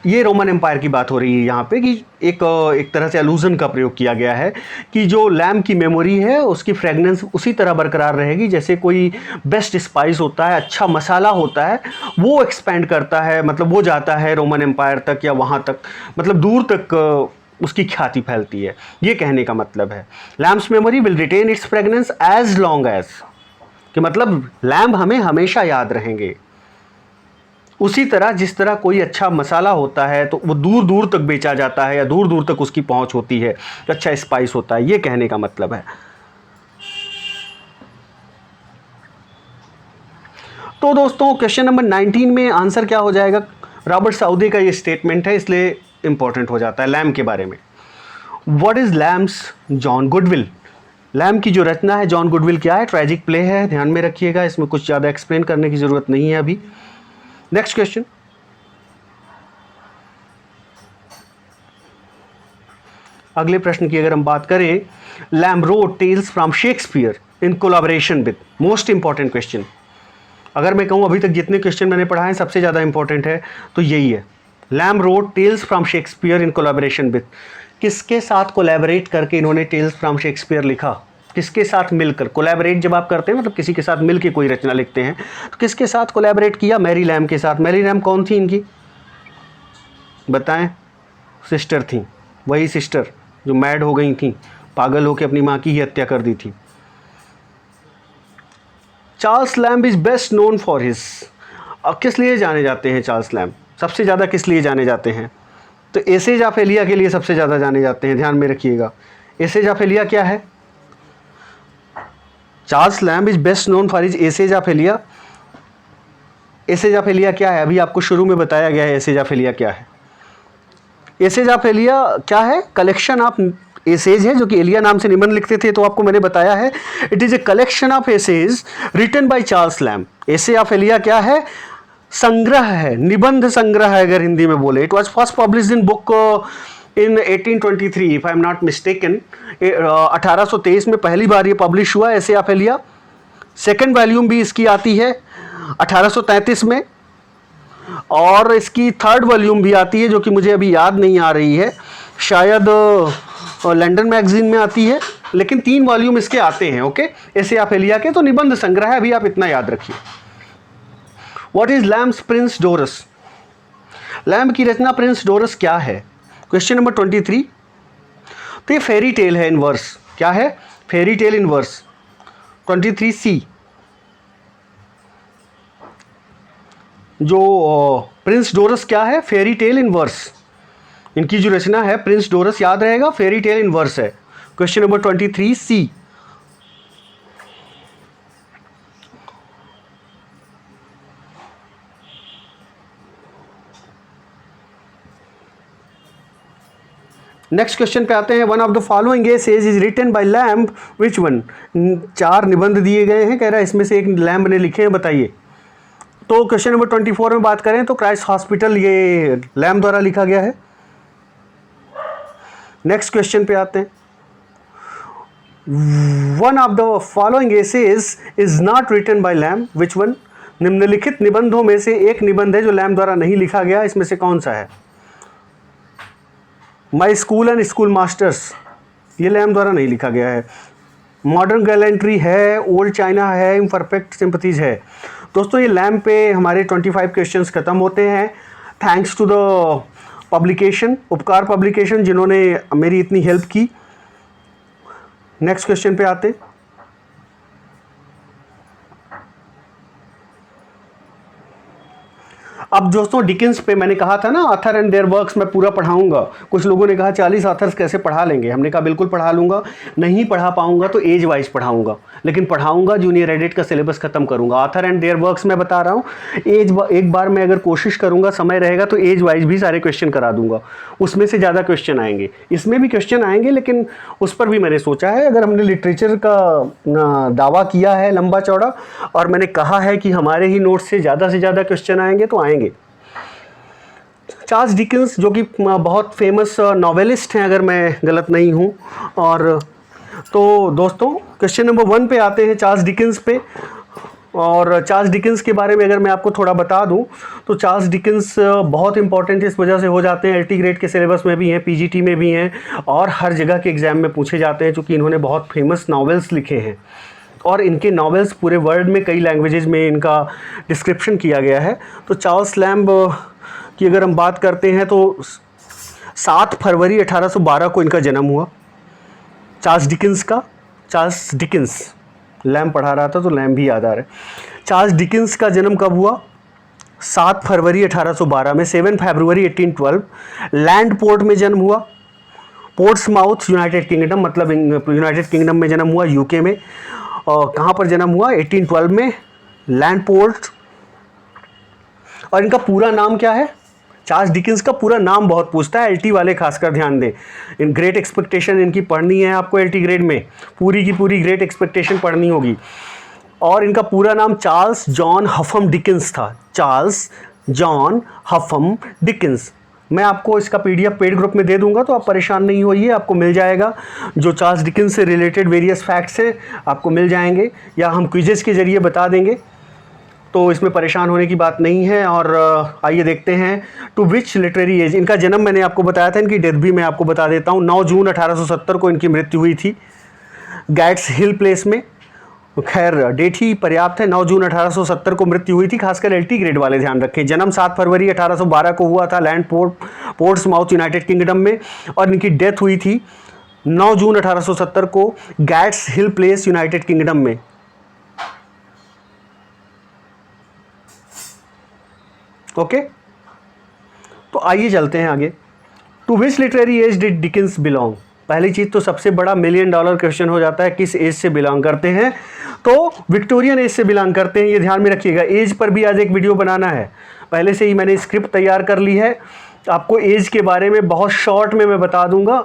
ये रोमन एम्पायर की बात हो रही है यहाँ पे, कि एक तरह से अलूजन का प्रयोग किया गया है कि जो लैम्ब की मेमोरी है उसकी फ्रेगनेंस उसी तरह बरकरार रहेगी जैसे कोई बेस्ट स्पाइस होता है, अच्छा मसाला होता है, वो एक्सपेंड करता है, मतलब वो जाता है रोमन एम्पायर तक या वहाँ तक, मतलब दूर तक उसकी ख्याति फैलती है। ये कहने का मतलब है Lamb's memory will retain its fragrance as long as, कि मतलब लैम्ब हमें हमेशा याद रहेंगे। उसी तरह जिस तरह कोई अच्छा मसाला होता है तो वो दूर दूर तक बेचा जाता है या दूर दूर तक उसकी पहुंच होती है, अच्छा स्पाइस होता है, ये कहने का मतलब है। तो दोस्तों क्वेश्चन नंबर 19 में आंसर क्या हो जाएगा? रॉबर्ट साउदी का ये स्टेटमेंट है, इसलिए इंपॉर्टेंट हो जाता है लैम्ब के बारे में। What is Lamb's? John goodwill. Lamb की जो रचना है जॉन गुडविल क्या है? ट्रेजिक प्ले है, ध्यान में रखिएगा, इसमें कुछ ज़्यादा एक्सप्लेन करने की ज़रूरत नहीं है अभी। नेक्स्ट क्वेश्चन, अगले प्रश्न की अगर हम बात करें, Lamb wrote tales from Shakespeare in collaboration with. Most important question, अगर मैं कहूं अभी तक जितने क्वेश्चन मैंने पढ़ाए सबसे ज़्यादा इंपॉर्टेंट है तो यही है। Lamb wrote tales from Shakespeare in collaboration with. किसके साथ कोलैबोरेट करके इन्होंने टेल्स फ्रॉम शेक्सपियर लिखा? किसके साथ मिलकर? कोलैबोरेट जब आप करते हैं मतलब किसी के साथ मिलकर कोई रचना लिखते हैं, तो किसके साथ कोलैबोरेट किया? मैरी लैम्ब के साथ। मैरी लैम्ब कौन थी इनकी? बताएं। सिस्टर थी, वही सिस्टर जो मैड हो गई थी, पागल होकर अपनी माँ की ही हत्या कर दी थी। Charles Lamb is best known for his, किस लिए जाने जाते हैं चार्ल्स लैम्ब? सबसे ज़्यादा किस लिए जाने जाते हैं? तो एसेज ऑफ एलिया के लिए सबसे ज़्यादा जाने जाते हैं, ध्यान में रखिएगा। एसेज ऑफ एलिया क्या है? Charles Lamb is best known for his essays of Elia. Essays of Elia क्या है? अभी आपको शुरू में बताया गया है एसेज ऑफ एलिया क्या है। एसेज ऑफ एलिया क्या है? कलेक्शन ऑफ एसेज है, जो कि एलिया नाम से निबंध लिखते थे, तो आपको मैंने बताया है it is a collection of essays written by Charles Lamb. Essay of Elia क्या है? संग्रह है, निबंध संग्रह है अगर हिंदी में बोले। It was first publish in book in 1823 if I am not mistaken. 1823 में पहली बार ये पब्लिश हुआ एसे ऑफ एलिया। सेकेंड वॉल्यूम भी इसकी आती है 1833 में, और इसकी थर्ड वॉल्यूम भी आती है जो कि मुझे अभी याद नहीं आ रही है, शायद लंदन मैगजीन में आती है लेकिन 3 वॉल्यूम इसके आते हैं। ओके, एसियाफेलिया के तो निबंध संग्रह है, अभी आप इतना याद रखिए। What is Lamb's Prince Dorus? Lamb की रचना प्रिंस डोरस क्या है? Question number 23। तो ये फेरी टेल है इन वर्स। क्या है? Fairy tale in verse. 23C जो प्रिंस डोरस क्या है? Fairy tale in verse. इनकी जो रचना है प्रिंस डोरस, याद रहेगा, फेरी टेल इन वर्स है। Question number 23C। Next question पे आते हैं। One of the following essays is written by Lamb, which one? 4 निबंध दिए गए हैं, कह रहा है इसमें से एक लैम्ब ने लिखे हैं, बताइए। तो क्वेश्चन नंबर 24 में बात करें तो क्राइस्ट हॉस्पिटल ये लैम्ब द्वारा लिखा गया है। नेक्स्ट क्वेश्चन पे आते हैं। One of the following essays is not written by Lamb, which one? निम्नलिखित निबंधों में से एक निबंध है जो लैम्ब द्वारा नहीं लिखा गया, इसमें से कौन सा है? My school and school masters, ये लैम्ब द्वारा नहीं लिखा गया है। मॉडर्न गैलेंट्री है, ओल्ड चाइना है, इम्परफेक्ट सिंपथीज है। दोस्तों ये लैम्ब पे हमारे 25 क्वेश्चंस खत्म होते हैं। थैंक्स टू द पब्लिकेशन, उपकार पब्लिकेशन, जिन्होंने मेरी इतनी हेल्प की। नेक्स्ट क्वेश्चन पे आते। अब दोस्तों डिकेंस पे मैंने कहा था ना, ऑथर एंड देयर वर्क्स मैं पूरा पढ़ाऊंगा। कुछ लोगों ने कहा 40 ऑथर्स कैसे पढ़ा लेंगे? हमने कहा बिल्कुल पढ़ा लूंगा। नहीं पढ़ा पाऊंगा तो एज वाइज पढ़ाऊंगा, लेकिन पढ़ाऊंगा, जूनियर एडिट का सिलेबस खत्म करूंगा। ऑथर एंड देयर वर्क्स मैं बता रहा हूँ, एक बार मैं अगर कोशिश करूंगा, समय रहेगा तो एज वाइज भी सारे क्वेश्चन करा दूंगा। उसमें से ज़्यादा क्वेश्चन आएंगे, इसमें भी क्वेश्चन आएंगे, लेकिन उस पर भी मैंने सोचा है, अगर हमने लिटरेचर का दावा किया है लंबा चौड़ा और मैंने कहा है कि हमारे ही नोट्स से ज़्यादा क्वेश्चन आएंगे तो आएंगे। चार्ल्स डिकेंस जो कि बहुत फेमस नॉवेलिस्ट हैं अगर मैं गलत नहीं हूँ। और तो दोस्तों क्वेश्चन नंबर 1 पे आते हैं, चार्ल्स डिकेंस पे। और चार्ल्स डिकेंस के बारे में अगर मैं आपको थोड़ा बता दूं तो चार्ल्स डिकेंस बहुत इंपॉर्टेंट इस वजह से हो जाते हैं, एलटी ग्रेड के सिलेबस में भी हैं, पीजीटी में भी हैं और हर जगह के एग्ज़ाम में पूछे जाते हैं, चूँकि इन्होंने बहुत फेमस नॉवेल्स लिखे हैं और इनके नॉवेल्स पूरे वर्ल्ड में कई लैंग्वेजेस में इनका डिस्क्रिप्शन किया गया है। तो चार्ल्स लैम्ब की अगर हम बात करते हैं तो 7 फरवरी 1812 को इनका जन्म हुआ। चार्ल्स डिकेंस का, चार्ल्स डिकेंस, लैम्ब पढ़ा रहा था तो लैम्ब भी याद आ रहा है। चार्ल्स डिकेंस का जन्म कब हुआ? 7 फरवरी 1812 में। 7 फरवरी 1812 लैंड पोर्ट में जन्म हुआ। पोर्ट्समाउथ यूनाइटेड किंगडम, मतलब यूनाइटेड किंगडम में जन्म हुआ, यूके में। और कहाँ पर जन्म हुआ? 1812 में, लैंड पोर्ट। और इनका पूरा नाम क्या है? चार्ल्स डिकेंस का पूरा नाम बहुत पूछता है, एलटी वाले खासकर ध्यान दें। इन ग्रेट एक्सपेक्टेशन इनकी पढ़नी है आपको, एलटी ग्रेड में पूरी की पूरी ग्रेट एक्सपेक्टेशन पढ़नी होगी। और इनका पूरा नाम चार्ल्स जॉन हफम डिकेंस था। Charles John Huffam Dickens. मैं आपको इसका पीडीएफ पेड ग्रुप में दे दूंगा, तो आप परेशान नहीं होइए, आपको मिल जाएगा। जो चार्ल्स डिकेंस से रिलेटेड वेरियस फैक्ट्स हैं आपको मिल जाएंगे, या हम क्विजेस के जरिए बता देंगे, तो इसमें परेशान होने की बात नहीं है। और आइए देखते हैं, टू विच लिटरेरी एज। इनका जन्म मैंने आपको बताया था, इनकी डेथ भी मैं आपको बता देता हूँ। 9 जून 1870 को इनकी मृत्यु हुई थी गैट्स हिल प्लेस में। खैर डेट ही पर्याप्त है, 9 जून 1870 को मृत्यु हुई थी। खासकर एलटी ग्रेड वाले ध्यान रखें। जन्म 7 फरवरी 1812 को हुआ था लैंड पोर्ट्समाउथ यूनाइटेड किंगडम में, और इनकी डेथ हुई थी 9 जून 1870 को Gads Hill Place United Kingdom में। ओके, तो आइए चलते हैं आगे। To which literary age did Dickens belong? पहली चीज़ तो सबसे बड़ा $1 मिलियन क्वेश्चन हो जाता है, किस एज से बिलोंग करते हैं? तो विक्टोरियन एज से बिलोंग करते हैं, ये ध्यान में रखिएगा। एज पर भी आज एक वीडियो बनाना है, पहले से ही मैंने स्क्रिप्ट तैयार कर ली है। आपको एज के बारे में बहुत शॉर्ट में मैं बता दूंगा,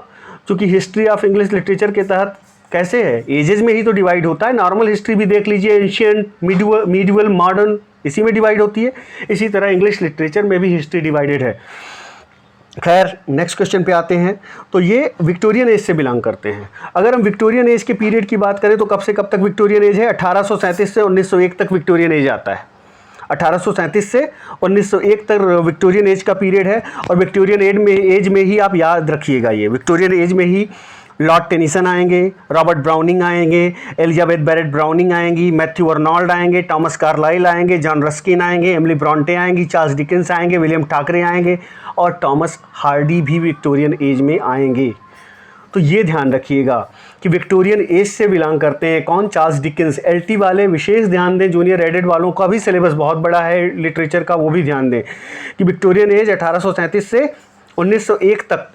क्योंकि हिस्ट्री ऑफ इंग्लिश लिटरेचर के तहत कैसे है, एजेस में ही तो डिवाइड होता है। नॉर्मल हिस्ट्री भी देख लीजिए, एंशियंट, मीडिवल, मॉडर्न, इसी में डिवाइड होती है। इसी तरह इंग्लिश लिटरेचर में भी हिस्ट्री डिवाइडेड है। खैर नेक्स्ट क्वेश्चन पे आते हैं। तो ये विक्टोरियन एज से बिलोंग करते हैं। अगर हम विक्टोरियन एज के पीरियड की बात करें तो कब से कब तक विक्टोरियन एज है? 1837 से 1901 तक विक्टोरियन एज आता है। 1837 से 1901 तक विक्टोरियन एज का पीरियड है। और विक्टोरियन एज में ही आप याद रखिएगा, ये विक्टोरियन एज में ही लॉर्ड टेनिसन आएंगे, रॉबर्ट ब्राउनिंग आएंगे, एलिजाबेथ बैरेट ब्राउनिंग आएंगी, मैथ्यू अर्नोल्ड आएंगे, टॉमस कार्लाइल आएंगे, जॉन रस्किन आएंगे, एमिली ब्रॉन्टे आएंगी, चार्ल्स डिकेंस आएंगे, विलियम ठाकरे आएंगे और टॉमस हार्डी भी विक्टोरियन एज में आएंगे। तो ये ध्यान रखिएगा कि विक्टोरियन एज से बिलोंग करते हैं कौन, चार्ल्स डिकेंस। एलटी वाले विशेष ध्यान दें, जूनियर एडेड वालों का भी सिलेबस बहुत बड़ा है लिटरेचर का, वो भी ध्यान दें कि विक्टोरियन एज 1837 से 1901 तक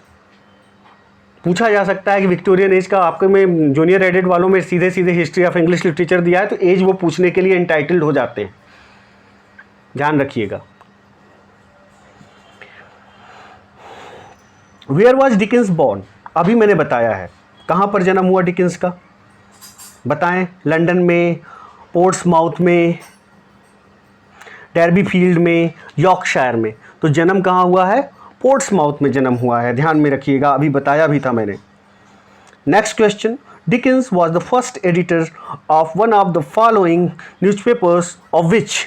पूछा जा सकता है कि विक्टोरियन एज का आपके में जूनियर एडेड वालों में सीधे सीधे हिस्ट्री ऑफ इंग्लिश लिटरेचर दिया है तो एज वो पूछने के लिए एंटाइटल्ड हो जाते हैं, ध्यान रखिएगा। वेयर वॉज डिकेंस बॉर्न, अभी मैंने बताया है कहाँ पर जन्म हुआ डिकेंस का, बताएं। लंदन में, पोर्ट्समाउथ में, डर्बी फील्ड में, यॉर्कशायर में। तो जन्म कहाँ हुआ है, पोर्ट्समाउथ में जन्म हुआ है, ध्यान में रखिएगा, अभी बताया भी था मैंने। Next question, Dickens was the first editor of one of the following newspapers of which,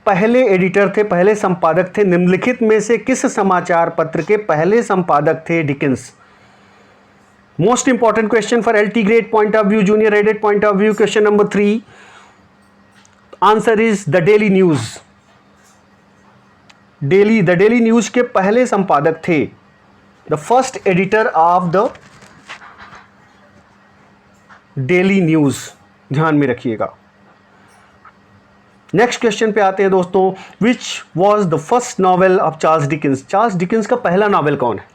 पहले एडिटर थे, पहले संपादक थे, निम्नलिखित में से किस समाचार पत्र के पहले संपादक थे Dickens. Most important question for LT grade point of view, junior added point of view. Question number 3, answer is the daily news. The daily news के पहले संपादक थे, the first editor of the daily news, ध्यान में रखिएगा। Next question पे आते हैं दोस्तों, which was the first novel of Charles Dickens. Charles Dickens का पहला नॉवेल कौन है,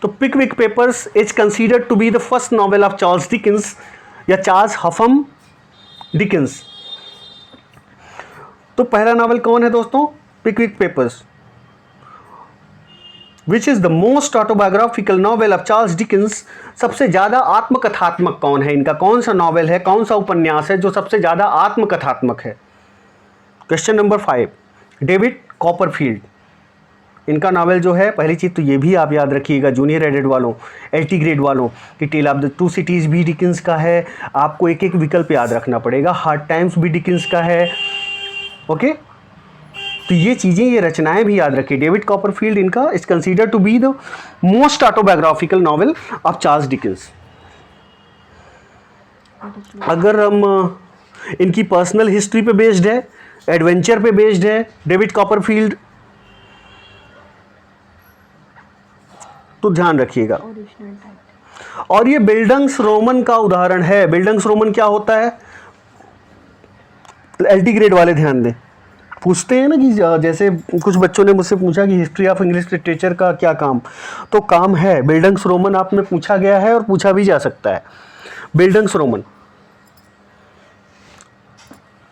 तो पिकविक papers is considered to be the first novel of Charles Dickens या चार्ल्स हफम डिकेंस। तो पहला नॉवेल कौन है दोस्तों, Pickwick Papers. Which is the most autobiographical novel of Charles Dickens, सबसे ज्यादा आत्मकथात्मक कौन है इनका, कौन सा नॉवेल है, कौन सा उपन्यास है जो सबसे ज्यादा आत्मकथात्मक है। क्वेश्चन नंबर 5, डेविड कॉपरफील्ड, इनका नॉवेल जो है, पहली चीज तो ये भी आप याद रखिएगा जूनियर एडेड वालों, एलटी ग्रेड वालों, कि tale of the two cities भी डिकेंस का है, आपको एक एक विकल्प याद रखना पड़ेगा। हार्ड टाइम्स भी डिकेंस का है, ओके। तो ये चीज़ें, ये रचनाएं भी याद रखिए। डेविड कॉपरफील्ड इनका is considered to be the most autobiographical novel of Charles Dickens. अगर हम इनकी पर्सनल हिस्ट्री पे बेस्ड है, एडवेंचर पे बेस्ड है डेविड कॉपरफील्ड, तो ध्यान रखिएगा। और ये बिल्डंग्स रोमन का उदाहरण है। बिल्डंग्स रोमन क्या होता है, एलटी ग्रेड वाले ध्यान दें, पूछते हैं ना कि जैसे कुछ बच्चों ने मुझसे पूछा कि हिस्ट्री ऑफ इंग्लिश लिटरेचर का क्या काम, तो काम है बिल्डंग्स रोमन, आप में पूछा गया है और पूछा भी जा सकता है बिल्डंग्स रोमन।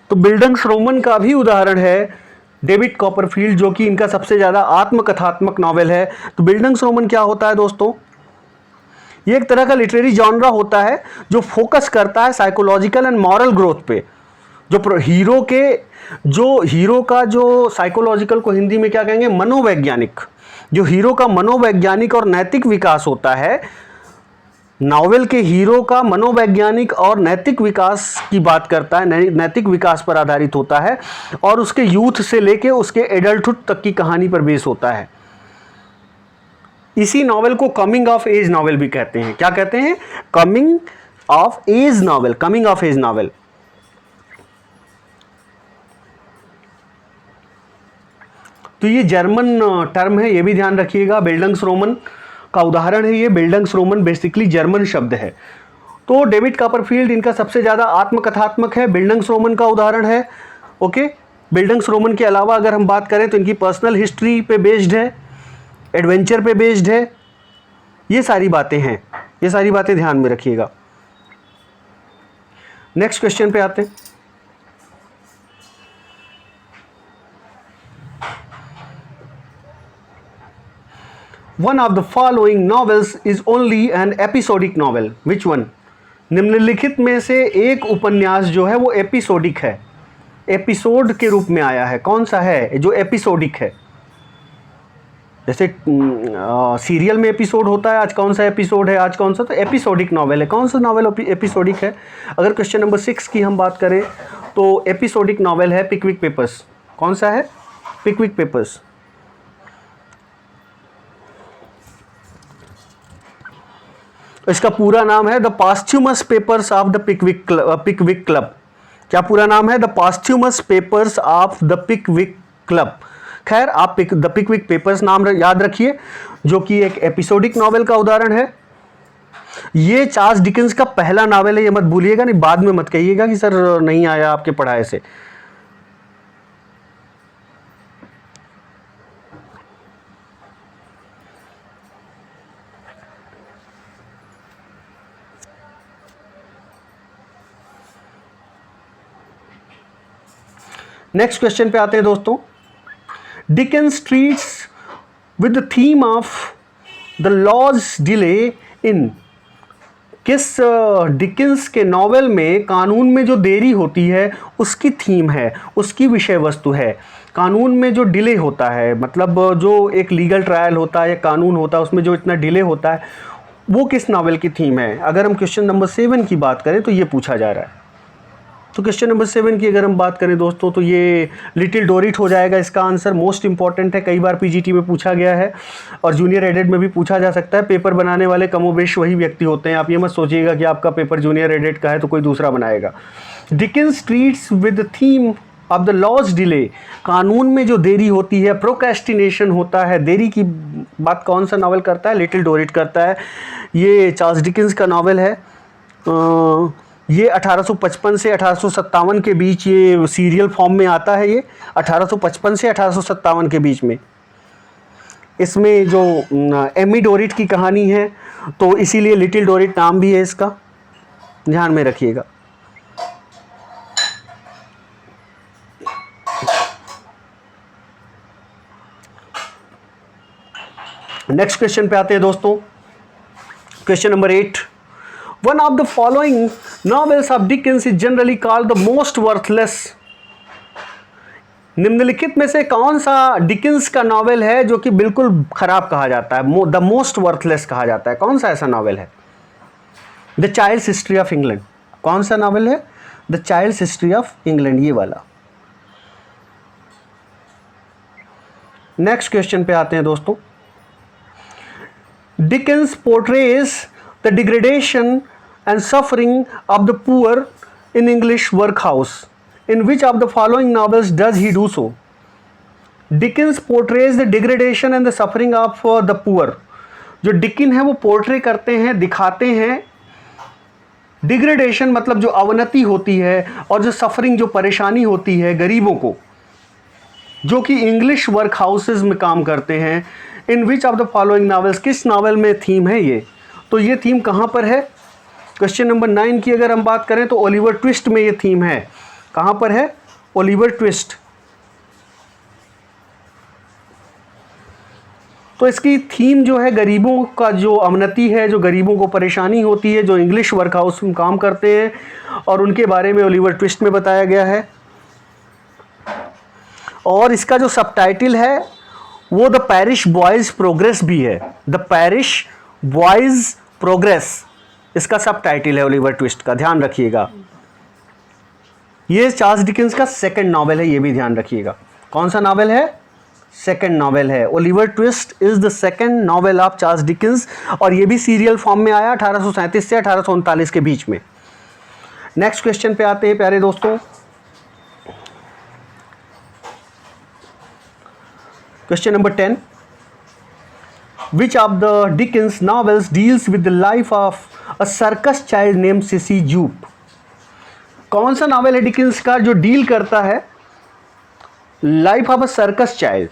तो बिल्डंग्स रोमन का भी उदाहरण है डेविड कॉपरफील्ड, जो कि इनका सबसे ज़्यादा आत्मकथात्मक नॉवेल है। तो बिल्डंग्स रोमन क्या होता है दोस्तों, ये एक तरह का लिटरेरी जॉनरा होता है जो फोकस करता है साइकोलॉजिकल एंड मॉरल ग्रोथ पे। जो हीरो का जो साइकोलॉजिकल को हिंदी में क्या कहेंगे, मनोवैज्ञानिक, जो हीरो का मनोवैज्ञानिक और नैतिक विकास होता है, नॉवेल के हीरो का मनोवैज्ञानिक और नैतिक विकास की बात करता है, नैतिक विकास पर आधारित होता है और उसके यूथ से लेके उसके एडल्टहुड तक की कहानी पर बेस होता है। इसी नॉवेल को कमिंग ऑफ एज नॉवेल भी कहते हैं। क्या कहते हैं, coming of age novel, coming of age novel. तो ये जर्मन टर्म है, ये भी ध्यान रखिएगा। बिल्डंग्स रोमन का उदाहरण है ये। बिल्डंग्स रोमन बेसिकली जर्मन शब्द है। तो डेविड कॉपरफील्ड इनका सबसे ज़्यादा आत्मकथात्मक है, बिल्डंग्स रोमन का उदाहरण है, ओके। बिल्डंग्स रोमन के अलावा अगर हम बात करें तो इनकी पर्सनल हिस्ट्री पे बेस्ड है, एडवेंचर पे बेस्ड है, ये सारी बातें हैं, ये सारी बातें ध्यान में रखिएगा। नेक्स्ट क्वेश्चन पे आते हैं। One of the following novels is only an episodic novel. Which one? निम्नलिखित में से एक उपन्यास जो है वो एपिसोडिक है, एपिसोड के रूप में आया है। कौन सा है जो एपिसोडिक है? जैसे सीरियल में एपिसोड होता है, आज कौन सा एपिसोड है, आज कौन सा, तो एपिसोडिक नॉवेल है। कौन सा नॉवेल एपिसोडिक है? अगर क्वेश्चन नंबर 6 की हम बात करें तो एपिसोडिक नॉवेल है पिकविक पेपर्स। कौन सा है? Pickwick Papers. इसका पूरा नाम है the posthumous papers of the Pickwick Club. क्या पूरा नाम है? The posthumous papers of the Pickwick Club. खैर, आप द पिकविक पेपर्स नाम याद रखिए, जो कि एक एपिसोडिक नॉवेल का उदाहरण है। ये चार्ल्स डिकेंस का पहला नॉवेल है, ये मत भूलिएगा, नहीं बाद में मत कहिएगा कि सर नहीं आया आपके पढ़ाए से। नेक्स्ट क्वेश्चन पे आते हैं दोस्तों। Dickens treats with the theme of the law's delay in. किस डिकेंस के नॉवेल में कानून में जो देरी होती है उसकी थीम है, उसकी विषय वस्तु है। कानून में जो डिले होता है, मतलब जो एक लीगल ट्रायल होता है या कानून होता है, उसमें जो इतना डिले होता है, वो किस नॉवेल की थीम है? अगर हम क्वेश्चन नंबर 7 की बात करें तो ये पूछा जा रहा है। तो क्वेश्चन नंबर 7 की अगर हम बात करें दोस्तों, तो ये लिटिल डोरिट हो जाएगा इसका आंसर। मोस्ट इंपॉर्टेंट है, कई बार पीजीटी में पूछा गया है और जूनियर एडेड में भी पूछा जा सकता है। पेपर बनाने वाले कमोबेश वही व्यक्ति होते हैं, आप ये मत सोचिएगा कि आपका पेपर जूनियर एडेड का है तो कोई दूसरा बनाएगा। Dickens treats with theme of the law's delay. कानून में जो देरी होती है, प्रोक्रेस्टिनेशन होता है, देरी की बात कौन सा नॉवल करता है? लिटिल डोरिट करता है। ये चार्ल्स डिकेंस का नॉवल है। ये 1855 से 1857 के बीच ये सीरियल फॉर्म में आता है। ये 1855 से 1857 के बीच में इसमें जो एमी डोरिट की कहानी है, तो इसीलिए लिटिल डोरिट नाम भी है इसका, ध्यान में रखिएगा। नेक्स्ट क्वेश्चन पे आते हैं दोस्तों। Question number 8। One of the following novels of Dickens is generally called the most worthless. निम्नलिखित में से कौन सा डिकेंस का नॉवेल है जो कि बिल्कुल खराब कहा जाता है, द मोस्ट वर्थलेस कहा जाता है? कौन सा ऐसा नॉवेल है? The child's history of England. कौन सा नॉवेल है? The child's history of England, ये वाला। नेक्स्ट क्वेश्चन पे आते हैं दोस्तों। Dickens portrays the degradation and suffering of the poor in English workhouse. In which of the following novels does he do so? Dickens portrays the degradation and the suffering of the poor. जो Dickens है वो portray करते हैं, दिखाते हैं degradation, मतलब जो अवनति होती है, और जो सफरिंग, जो परेशानी होती है गरीबों को, जो कि इंग्लिश वर्क हाउसेज में काम करते हैं। In which of the following novels, किस नॉवेल में थीम है ये? तो ये थीम कहाँ पर है? क्वेश्चन नंबर 9 की अगर हम बात करें तो ओलिवर ट्विस्ट में ये थीम है। कहाँ पर है? Oliver twist. तो इसकी थीम जो है गरीबों का जो अवनति है, जो गरीबों को परेशानी होती है, जो इंग्लिश वर्क हाउस में काम करते हैं, और उनके बारे में ओलिवर ट्विस्ट में बताया गया है। और इसका जो सबटाइटल है वो द पैरिश बॉयज प्रोग्रेस भी है। द पैरिश बॉयज प्रोग्रेस इसका सबटाइटल है ओलिवर ट्विस्ट का, ध्यान रखिएगा। ये चार्ल्स डिकेंस का सेकंड नॉवेल है, ये भी ध्यान रखिएगा। कौन सा नॉवेल है? सेकंड नॉवेल है। Oliver twist is the second novel of Charles Dickens, और ये भी सीरियल फॉर्म में आया 1837 से 1839 के बीच में। नेक्स्ट क्वेश्चन पे आते हैं प्यारे दोस्तों। Question number 10. Which of the Dickens novels deals with the life of a circus child named Sissy Jupe? कौन सा नॉवेल है डिकेंस का जो डील करता है life of a circus child,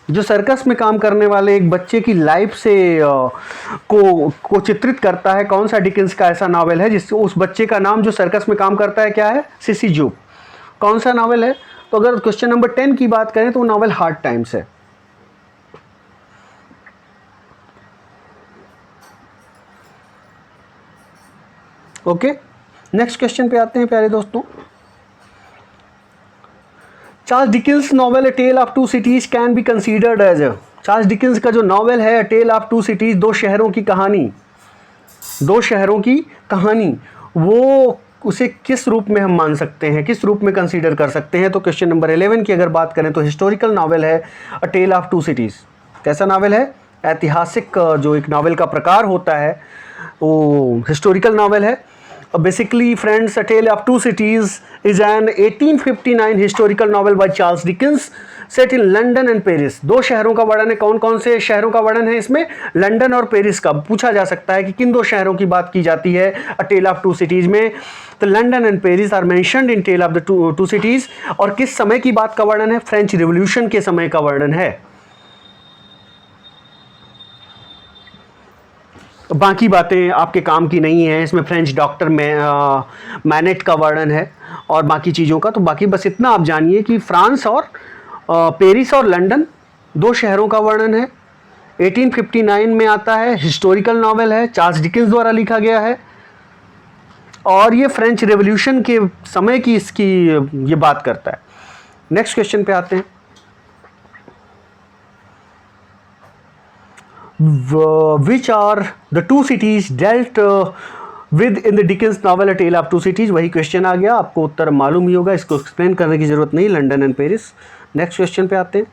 जो सर्कस में काम करने वाले एक बच्चे की लाइफ से को चित्रित करता है? कौन सा डिकेंस का ऐसा नॉवेल है जिससे उस बच्चे का नाम जो सर्कस में काम करता है क्या है? Sissy Jupe. कौन सा नॉवेल है? तो अगर क्वेश्चन नंबर 10 की बात करें तो वो नॉवेल हार्ड टाइम्स है। ओके, नेक्स्ट क्वेश्चन पे आते हैं प्यारे दोस्तों। Charles Dickens novel a tale of two cities can be considered as. Charles Dickens का जो नॉवेल है टेल ऑफ टू सिटीज, दो शहरों की कहानी, दो शहरों की कहानी, वो उसे किस रूप में हम मान सकते हैं, किस रूप में कंसीडर कर सकते हैं? तो क्वेश्चन नंबर 11 की अगर बात करें तो हिस्टोरिकल नॉवेल है a tale of two cities. कैसा नॉवेल है? ऐतिहासिक जो एक नॉवेल का प्रकार होता है वो हिस्टोरिकल नावल है। Basically friends, a tale of two cities is an 1859 historical novel by Charles Dickens set in London and Paris. दो शहरों का वर्णन है। कौन कौन से शहरों का वर्णन है इसमें? लंदन और पेरिस का। पूछा जा सकता है कि किन दो शहरों की बात की जाती है a tale of two cities में? तो London and Paris are mentioned in tale of the two cities. और किस समय की बात का वर्णन है? फ्रेंच रिवॉल्यूशन के समय का वर्णन है। बाकी बातें आपके काम की नहीं है। इसमें फ्रेंच डॉक्टर मैनेट का वर्णन है और बाकी चीज़ों का। तो बाकी बस इतना आप जानिए कि फ्रांस और पेरिस और लंदन दो शहरों का वर्णन है। 1859 में आता है, हिस्टोरिकल नॉवेल है, चार्ल्स डिकेंस द्वारा लिखा गया है और ये फ्रेंच रेवोल्यूशन के समय की इसकी ये बात करता है। नेक्स्ट क्वेश्चन पे आते हैं। Which are the two cities dealt with in the Dickens novel A Tale of Two Cities? वही क्वेश्चन आ गया, आपको उत्तर मालूम ही होगा, इसको एक्सप्लेन करने की जरूरत नहीं, London and Paris. Next question पे आते हैं।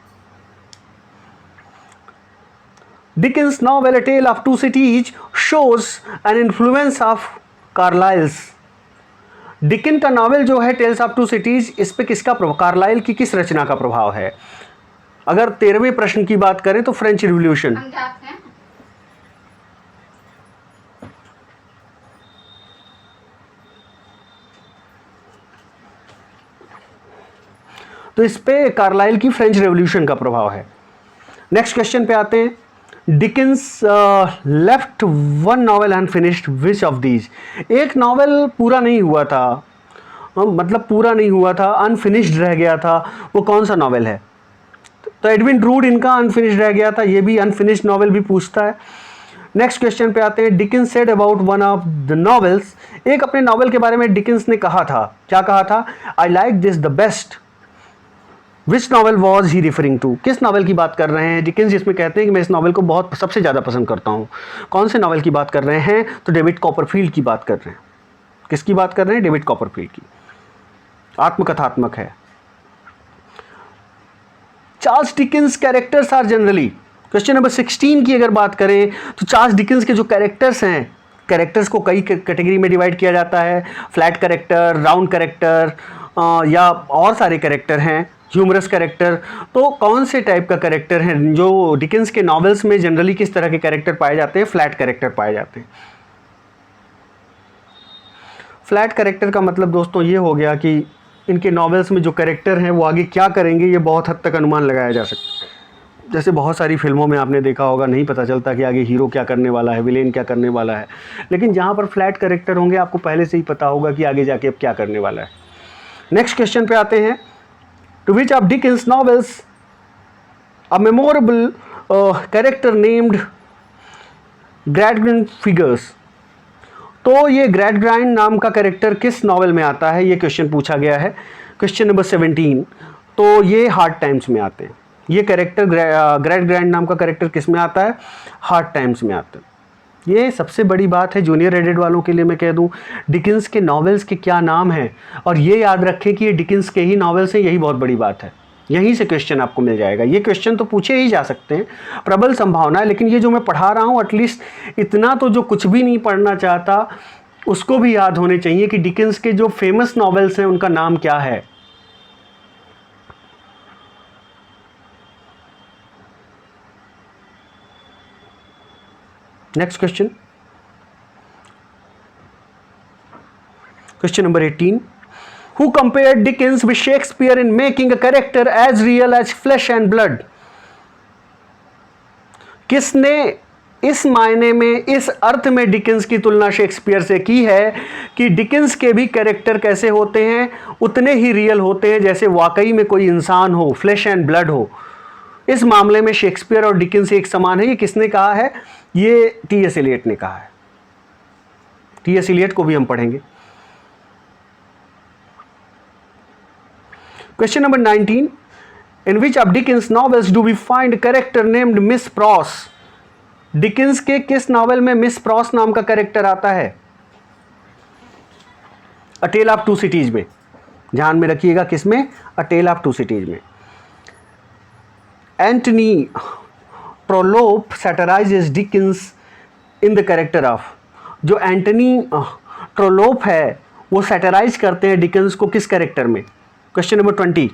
Dickens novel A Tale of Two Cities shows an influence of Carlyle's। Deacon का नॉवेल जो है टेल्स ऑफ टू सिटीज, इस पे किसका प्रभाव, कार्लाइल की किस रचना का प्रभाव है? अगर 13वें प्रश्न की बात करें तो फ्रेंच रिवॉल्यूशन। तो इस पे कार्लाइल की फ्रेंच रेवोल्यूशन का प्रभाव है। नेक्स्ट क्वेश्चन पे आते हैं। Dickens left one novel unfinished, which of these? एक नॉवेल पूरा नहीं हुआ था, मतलब पूरा नहीं हुआ था, अनफिनिश्ड रह गया था, वो कौन सा नॉवेल है? तो एडविन ड्रूड इनका अनफिनिश्ड रह गया था, ये भी अनफिनिश्ड नॉवेल भी पूछता है। नेक्स्ट क्वेश्चन पे आते हैं। Dickens said about one of the novels, एक अपने नॉवेल के बारे में डिकेंस ने कहा था, क्या कहा था? I like this the best. Which novel was he referring to? किस नॉवल की बात कर रहे हैं डिकेंस जिसमें कहते हैं कि मैं इस नॉवल को बहुत सबसे ज़्यादा पसंद करता हूँ? कौन से नॉवल की बात कर रहे हैं? तो डेविड कॉपरफील्ड की बात कर रहे हैं। किसकी बात कर रहे हैं? डेविड कॉपरफील्ड की। आत्मकथात्मक है। Charles Dickens characters are generally, question number 16 की अगर बात करें तो चार्ल्स डिकेंस के जो कैरेक्टर्स हैं, कैरेक्टर्स को कई कैटेगरी में डिवाइड किया जाता है। फ्लैट कैरेक्टर, राउंड कैरेक्टर या और सारे कैरेक्टर हैं, ह्यूमरस कैरेक्टर। तो कौन से टाइप का कैरेक्टर है जो डिकेंस के नॉवेल्स में जनरली किस तरह के कैरेक्टर पाए जाते हैं? फ्लैट कैरेक्टर पाए जाते हैं। फ्लैट कैरेक्टर का मतलब दोस्तों ये हो गया कि इनके नॉवेल्स में जो कैरेक्टर हैं वो आगे क्या करेंगे ये बहुत हद तक अनुमान लगाया जा सकता है। जैसे बहुत सारी फिल्मों में आपने देखा होगा, नहीं पता चलता कि आगे हीरो क्या करने वाला है, विलेन क्या करने वाला है, लेकिन जहाँ पर फ्लैट कैरेक्टर होंगे आपको पहले से ही पता होगा कि आगे जाके अब क्या करने वाला है। नेक्स्ट क्वेश्चन पे आते हैं। To which of Dickens novels a memorable character named Gradgrind figures? तो ये ग्रैडग्राइंड नाम का कैरेक्टर किस नॉवेल में आता है? ये क्वेश्चन पूछा गया है, क्वेश्चन नंबर 17। तो ये हार्ड टाइम्स में आते हैं। ये कैरेक्टर ग्रैडग्राइंड नाम का कैरेक्टर किस में आता है? हार्ड टाइम्स में आता है। ये सबसे बड़ी बात है जूनियर एडेड वालों के लिए। मैं कह दूं डिकेंस के नॉवेल्स के क्या नाम हैं और ये याद रखें कि ये डिकेंस के ही नॉवेल्स हैं, यही बहुत बड़ी बात है। यहीं से क्वेश्चन आपको मिल जाएगा। ये क्वेश्चन तो पूछे ही जा सकते हैं, प्रबल संभावना है, लेकिन ये जो मैं पढ़ा रहा हूँ एटलीस्ट इतना तो जो कुछ भी नहीं पढ़ना चाहता उसको भी याद होने चाहिए कि डिकेंस के जो फेमस नॉवेल्स हैं उनका नाम क्या है। Next question, question number 18। Who compared Dickens with Shakespeare in making a character as real as flesh and blood? किसने इस मायने में, इस अर्थ में डिकेंस की तुलना शेक्सपियर से की है कि डिकेंस के भी कैरेक्टर कैसे होते हैं? उतने ही रियल होते हैं जैसे वाकई में कोई इंसान हो, फ्लैश एंड ब्लड हो। इस मामले में शेक्सपियर और डिकेंस एक समान है। ये किसने कहा है? ये टी.एस. एलियट ने कहा है। टी.एस. एलियट को भी हम पढ़ेंगे। Question number 19। In which of Dickens novels do we find character named Miss Pross? Dickens के किस नॉवेल में मिस प्रॉस नाम का कैरेक्टर आता है? A tale of two cities में। ध्यान में रखिएगा, किसमें? A tale of two cities में। Anthony Trollope satirizes Dickens in the character of, जो एंटनी ट्रोलोप है वो सैटराइज करते हैं डिकेंस को किस कैरेक्टर में? Question number 20,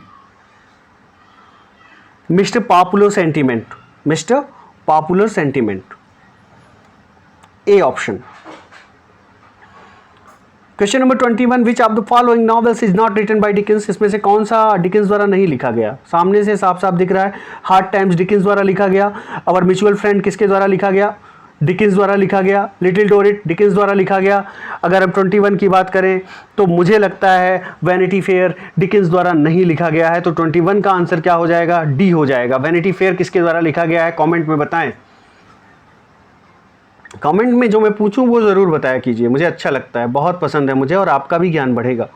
mister popular sentiment, mister popular sentiment, A option. Question number 21, which of the following novels is not written by Dickens, इसमें से कौन सा डिकेंस द्वारा नहीं लिखा गया? सामने से साफ साफ दिख रहा है, हार्ड टाइम्स डिकेंस द्वारा लिखा गया, अवर म्यूचुअल फ्रेंड किसके द्वारा लिखा गया? डिकेंस द्वारा लिखा गया, लिटिल डोरिट डिकेंस द्वारा लिखा गया। अगर हम 21 की बात करें तो मुझे लगता है वैनिटी फेयर डिकेंस द्वारा नहीं लिखा गया है, तो 21 का आंसर क्या हो जाएगा? डी हो जाएगा। वैनिटी फेयर किसके द्वारा लिखा गया है? कमेंट में बताएं, कमेंट में जो मैं पूछूं वो ज़रूर बताया कीजिए, मुझे अच्छा लगता है, बहुत पसंद है मुझे और आपका भी ज्ञान बढ़ेगा।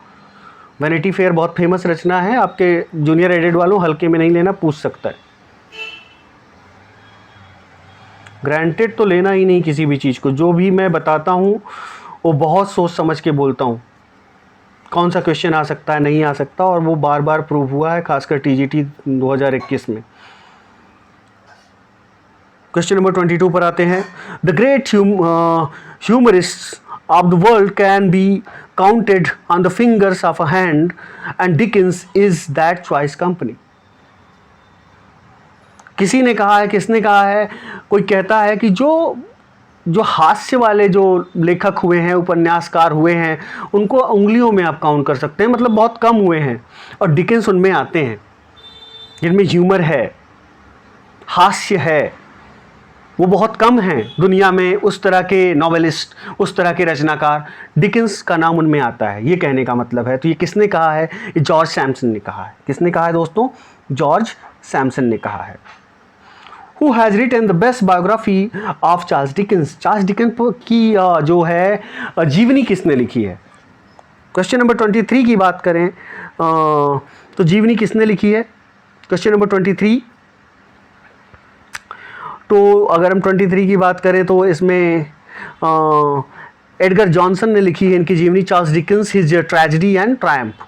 वैनिटी फेयर बहुत फेमस रचना है, आपके जूनियर एडेड वालों हल्के में नहीं लेना, पूछ सकता है। ग्रांटेड तो लेना ही नहीं किसी भी चीज़ को, जो भी मैं बताता हूँ वो बहुत सोच समझ के बोलता हूँ, कौन सा क्वेश्चन आ सकता है नहीं आ सकता, और वो बार बार प्रूव हुआ है, खासकर टीजीटी 2021 में। क्वेश्चन नंबर 22 पर आते हैं। The great humorists of the world can be counted on the fingers of a hand and Dickens is that choice company. किसी ने कहा है, किसने कहा है? कोई कहता है कि जो हास्य वाले जो लेखक हुए हैं, उपन्यासकार हुए हैं, उनको उंगलियों में आप काउंट कर सकते हैं, मतलब बहुत कम हुए हैं, और डिकेंस उनमें आते हैं जिनमें ह्यूमर है, हास्य है, वो बहुत कम हैं दुनिया में। उस तरह के नॉवेलिस्ट, उस तरह के रचनाकार, डिकेंस का नाम उनमें आता है, ये कहने का मतलब है। तो ये किसने कहा है? ये जॉर्ज सैमसन ने कहा है। किसने कहा है दोस्तों? जॉर्ज सैमसन ने कहा है। Who has written the best biography of Charles Dickens? Charles Dickens की जो है जीवनी किसने लिखी है? क्वेश्चन नंबर 23 की बात करें तो जीवनी किसने लिखी है? क्वेश्चन नंबर 23, तो अगर हम 23 की बात करें तो इसमें एडगर जॉनसन ने लिखी है इनकी जीवनी, Charles Dickens his tragedy and Triumph.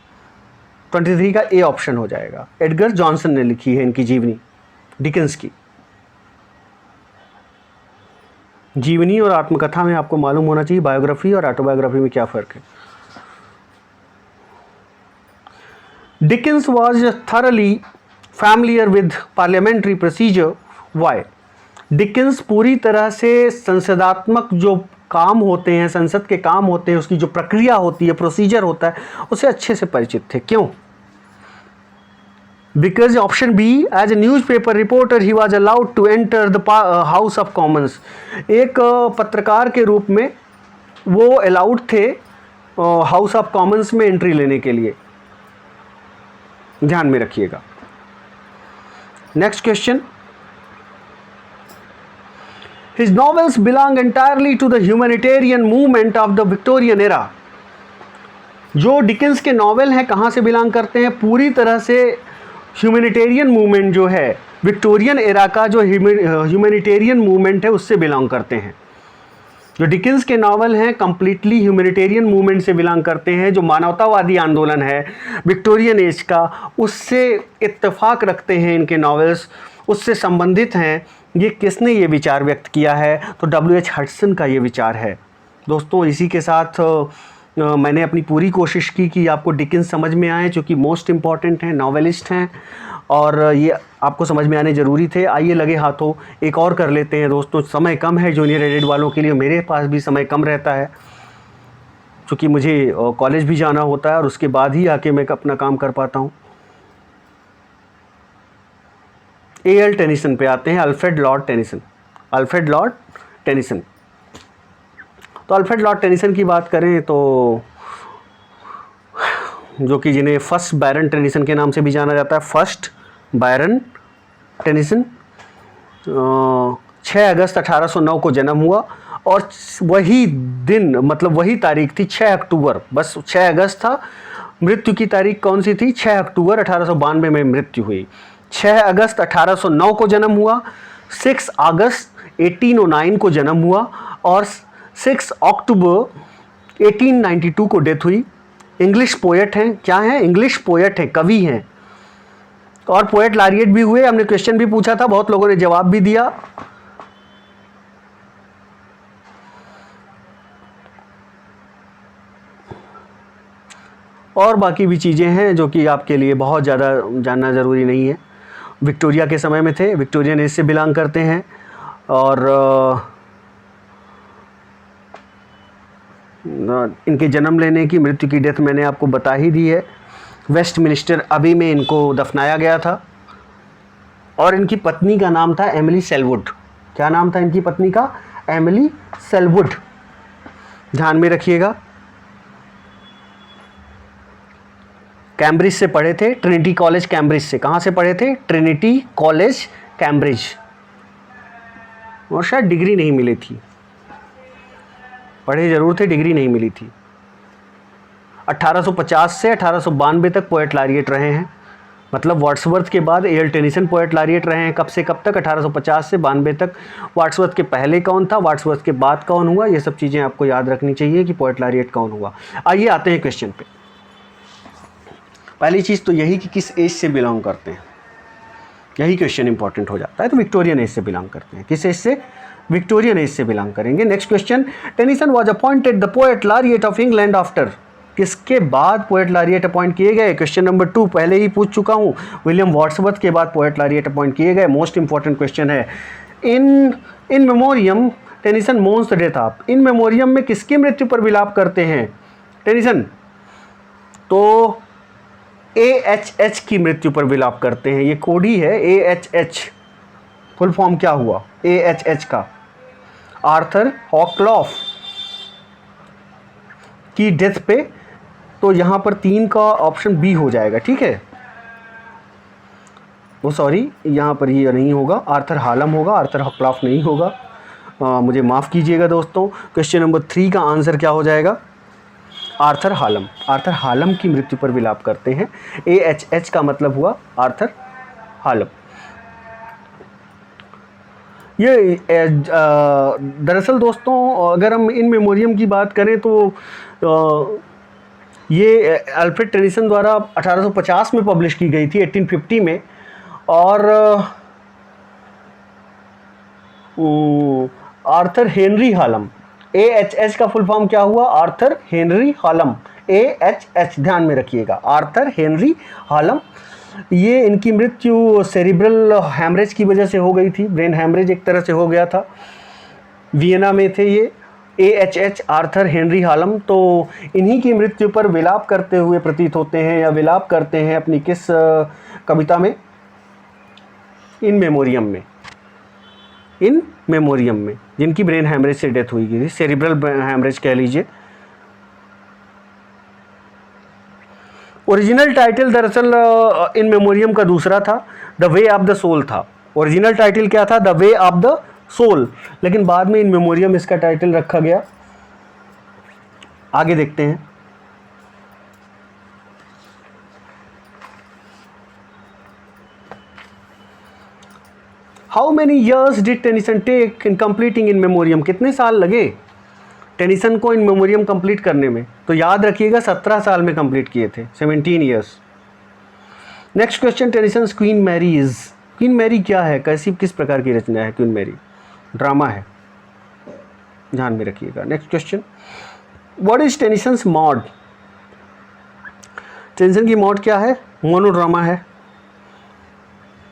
23 का ए ऑप्शन हो जाएगा, एडगर जॉनसन ने लिखी है इनकी जीवनी, डिकेंस की। जीवनी और आत्मकथा में आपको मालूम होना चाहिए बायोग्राफी और ऑटोबायोग्राफी में क्या फ़र्क है। Dickens was thoroughly familiar with parliamentary procedure. Why? Dickens पूरी तरह से संसदात्मक जो काम होते हैं, संसद के काम होते हैं, उसकी जो प्रक्रिया होती है, प्रोसीजर होता है, उससे अच्छे से परिचित थे। क्यों? Because option B, as a newspaper reporter he was allowed to enter the House of Commons. एक पत्रकार के रूप में वो अलाउड थे हाउस ऑफ कॉमन्स में एंट्री लेने के लिए, ध्यान में रखिएगा। Next question, his novels belong entirely to the humanitarian movement of the Victorian era. जो डिकेंस के नॉवेल हैं कहाँ से बिलोंग करते हैं? पूरी तरह से ह्यूमैनिटेरियन मूवमेंट जो है, विक्टोरियन एरा का जो ह्यूमैनिटेरियन मूवमेंट है उससे बिलोंग करते हैं। जो डिकेंस के नावल हैं कंप्लीटली ह्यूमैनिटेरियन मूवमेंट से बिलोंग करते हैं, जो मानवतावादी आंदोलन है विक्टोरियन एज का, उससे इत्तेफाक रखते हैं इनके नावल्स, उससे संबंधित हैं। ये किसने ये विचार व्यक्त किया है? तो W.H. हडसन का ये विचार है। दोस्तों इसी के साथ मैंने अपनी पूरी कोशिश की कि आपको डिकेंस समझ में आए, चूँकि मोस्ट इम्पॉर्टेंट हैं, नॉवेलिस्ट हैं, और ये आपको समझ में आने ज़रूरी थे। आइए लगे हाथों एक और कर लेते हैं दोस्तों। समय कम है जूनियर एडेड वालों के लिए, मेरे पास भी समय कम रहता है, चूँकि मुझे कॉलेज भी जाना होता है और उसके बाद ही आके मैं अपना काम कर पाता हूँ। A.L. टेनिसन पे आते हैं, Alfred Lord Tennyson. Alfred Lord Tennyson, तो अल्फ्रेड लॉर्ड टेनिसन की बात करें तो जो कि जिन्हें फर्स्ट बैरन टेनिसन के नाम से भी जाना जाता है, फर्स्ट बैरन टेनिसन, 6 अगस्त 1809 को जन्म हुआ, और वही दिन, मतलब वही तारीख थी 6 अक्टूबर, बस 6 अगस्त था। मृत्यु की तारीख कौन सी थी? 6 अक्टूबर 1892 में मृत्यु हुई। 6 अगस्त 1809 को जन्म हुआ, 6 अगस्त 1809 को जन्म हुआ, और 6 अक्टूबर 1892 को डेथ हुई। इंग्लिश पोएट हैं, क्या हैं? इंग्लिश पोएट हैं, कवि हैं, और पोएट लॉरिएट भी हुए। हमने क्वेश्चन भी पूछा था, बहुत लोगों ने जवाब भी दिया। और बाकी भी चीज़ें हैं जो कि आपके लिए बहुत ज़्यादा जानना ज़रूरी नहीं है। विक्टोरिया के समय में थे, विक्टोरियन एज से बिलोंग करते हैं। और इनके जन्म लेने की, मृत्यु की डेथ मैंने आपको बता ही दी है। वेस्टमिनिस्टर अभी में इनको दफनाया गया था। और इनकी पत्नी का नाम था एमिली सेलवुड। क्या नाम था इनकी पत्नी का? एमिली सेलवुड। ध्यान में रखिएगा। कैम्ब्रिज से पढ़े थे, ट्रिनिटी कॉलेज कैम्ब्रिज से। कहाँ से पढ़े थे? Trinity college Cambridge. और शायद डिग्री नहीं मिली थी, पढ़े जरूर थे, डिग्री नहीं मिली थी। 1850 से 1892 तक पोएट लॉरिएट रहे हैं। मतलब वर्ड्सवर्थ के बाद ए.एल. टेनिसन पोएट लॉरिएट रहे हैं। कब से कब तक? 1850 से 92 तक। वर्ड्सवर्थ के पहले कौन था, वर्ड्सवर्थ के बाद कौन हुआ, ये सब चीज़ें आपको याद रखनी चाहिए कि पोएट लॉरिएट कौन हुआ। आइए आते हैं क्वेश्चन पे। पहली चीज़ तो यही कि किस एज से बिलोंग करते हैं, यही क्वेश्चन इंपॉर्टेंट हो जाता है। तो विक्टोरियन एज से बिलोंग करते हैं। किस एज से? विक्टोरियन एज से बिलोंग करेंगे। Next question, Tennyson was appointed the poet laureate of England after. किसके बाद पोएट लॉरिएट अपॉइंट किए गए? क्वेश्चन नंबर 2 पहले ही पूछ चुका हूँ। विलियम वर्ड्सवर्थ के बाद पोएट लॉरिएट अपॉइंट किए गए। मोस्ट इंपॉर्टेंट क्वेश्चन है। In Memoriam Tennyson mourns the death of. In Memoriam में किसकी मृत्यु पर विलाप करते हैं टेनिसन? तो AHH की मृत्यु पर विलाप करते हैं। ये कोडी है AHH। फुल फॉर्म क्या हुआ AHH का? आर्थर हॉकलॉफ की डेथ पे। तो यहाँ पर 3 का ऑप्शन बी हो जाएगा, ठीक है। वो सॉरी, यहाँ पर ये नहीं होगा, आर्थर हालम होगा, आर्थर हॉकलॉफ नहीं होगा। मुझे माफ़ कीजिएगा दोस्तों। क्वेश्चन नंबर 3 का आंसर क्या हो जाएगा? आर्थर हालम। आर्थर हालम की मृत्यु पर विलाप करते हैं। AHH का मतलब हुआ आर्थर हालम। ये दरअसल दोस्तों अगर हम इन मेमोरियम की बात करें तो ये अल्फ्रेड टेनिसन द्वारा 1850 में पब्लिश की गई थी, 1850 में। और आर्थर हेनरी हालम। AHH का फुल फॉर्म क्या हुआ? Arthur Henry हालम। AHH ध्यान में रखिएगा, आर्थर हेनरी हालम। ये इनकी मृत्यु सेरिब्रल हैमरेज की वजह से हो गई थी। ब्रेन हैमरेज एक तरह से हो गया था। वियना में थे ये। AHH Arthur Henry हालम। तो इन्हीं की मृत्यु पर विलाप करते हुए प्रतीत होते हैं, या विलाप करते हैं अपनी किस कविता में? इन मेमोरियम में। इन मेमोरियम में, जिनकी ब्रेन हैमरेज से डेथ हुई थी, सेरिब्रल हैमरेज कह लीजिए। ओरिजिनल टाइटल दरअसल इन मेमोरियम का दूसरा था, the way of the soul था। ओरिजिनल टाइटल क्या था? The way of the soul. लेकिन बाद में इन मेमोरियम इसका टाइटल रखा गया। आगे देखते हैं। How many years did Tennyson take in completing In Memoriam? कितने साल लगे टेनिसन को इन मेमोरियम कंप्लीट करने में? तो याद रखिएगा 17 साल में कंप्लीट किए थे, 17 years. Next question, Tennyson Queen Mary's. Queen Mary क्या है, कैसी किस प्रकार की रचना है? क्वीन मैरी ड्रामा है, ध्यान में रखिएगा। Next question, what is Tennyson's mod? Tennyson की मॉड क्या है? मोनोड्रामा है।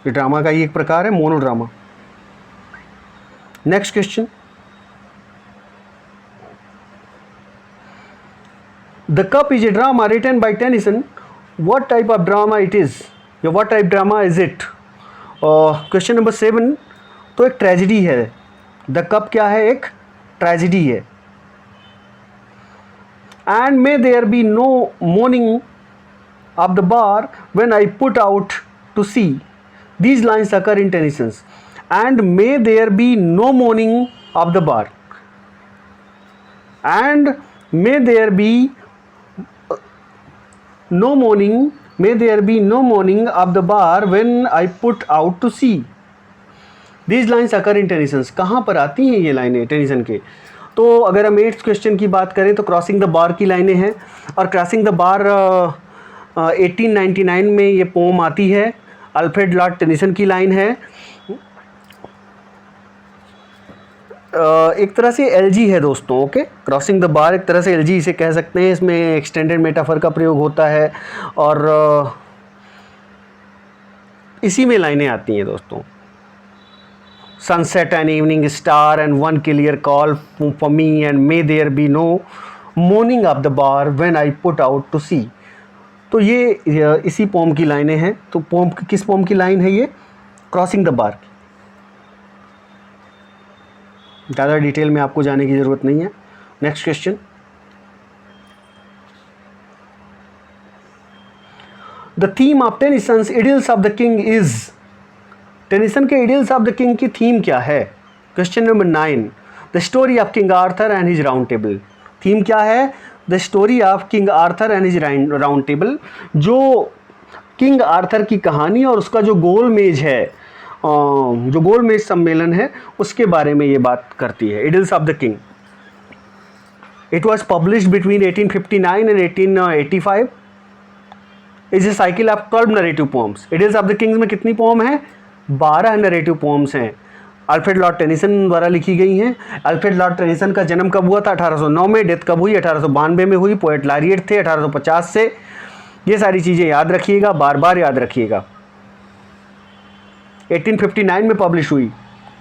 ये ड्रामा का ही एक प्रकार है, monodrama. Next question, the cup is a drama written by Tennyson. What type of drama it is, या what type drama is it? Question number 7, तो एक ट्रेजिडी है। द कप क्या है? एक ट्रेजिडी है। And may there be no moaning of the bar when I put out to sea. These lines occur in Tennyson's. And may there be no mourning of the bar. And may there be no mourning. May there be no mourning of the bar when I put out to sea. These lines occur in Tennyson's. कहाँ पर आती हैं ये लाइनें Tennyson के? तो अगर हम 8th क्वेश्चन की बात करें तो क्रॉसिंग द बार की लाइनें हैं। और क्रॉसिंग द बार 1899 में ये पोम आती है। अल्फ्रेड लॉर्ड टेनिसन की लाइन है। एक तरह से एलजी है दोस्तों, ओके। क्रॉसिंग द बार एक तरह से एलजी इसे कह सकते हैं, इसमें एक्सटेंडेड मेटाफर का प्रयोग होता है और इसी में लाइनें आती हैं दोस्तों। Sunset and evening star and one clear call for me and may there be no morning of the bar when I put out to sea. तो ये इसी पोम की लाइनें हैं। तो पोम किस पोम की लाइन है ये? Crossing the bar. ज़्यादा डिटेल में आपको जाने की ज़रूरत नहीं है। Next question, the theme of Tennyson's Idylls of the King is. Tennyson के इडिल्स ऑफ द किंग की थीम क्या है? Question number 9, the story of King Arthur and his Round Table. Theme क्या है? The story of King Arthur and his Round Table. जो King Arthur की कहानी और उसका जो गोल मेज है, जो गोल मेज सम्मेलन है, उसके बारे में ये बात करती है। Idylls of the King, it was published between 1859 and 1885। Is a cycle of 12 narrative poems. Idylls of the Kings में कितनी पोम है? 12 नरेटिव पोम्स हैं। अल्फ्रेड लॉर्ड टेनिसन द्वारा लिखी गई हैं। अल्फ्रेड लॉर्ड टेनिसन का जन्म कब हुआ था? 1809 में। डेथ कब हुई? 1892 में हुई। पोएट लॉरिएट थे 1850 से। ये सारी चीज़ें याद रखिएगा, बार बार याद रखिएगा। 1859 में पब्लिश हुई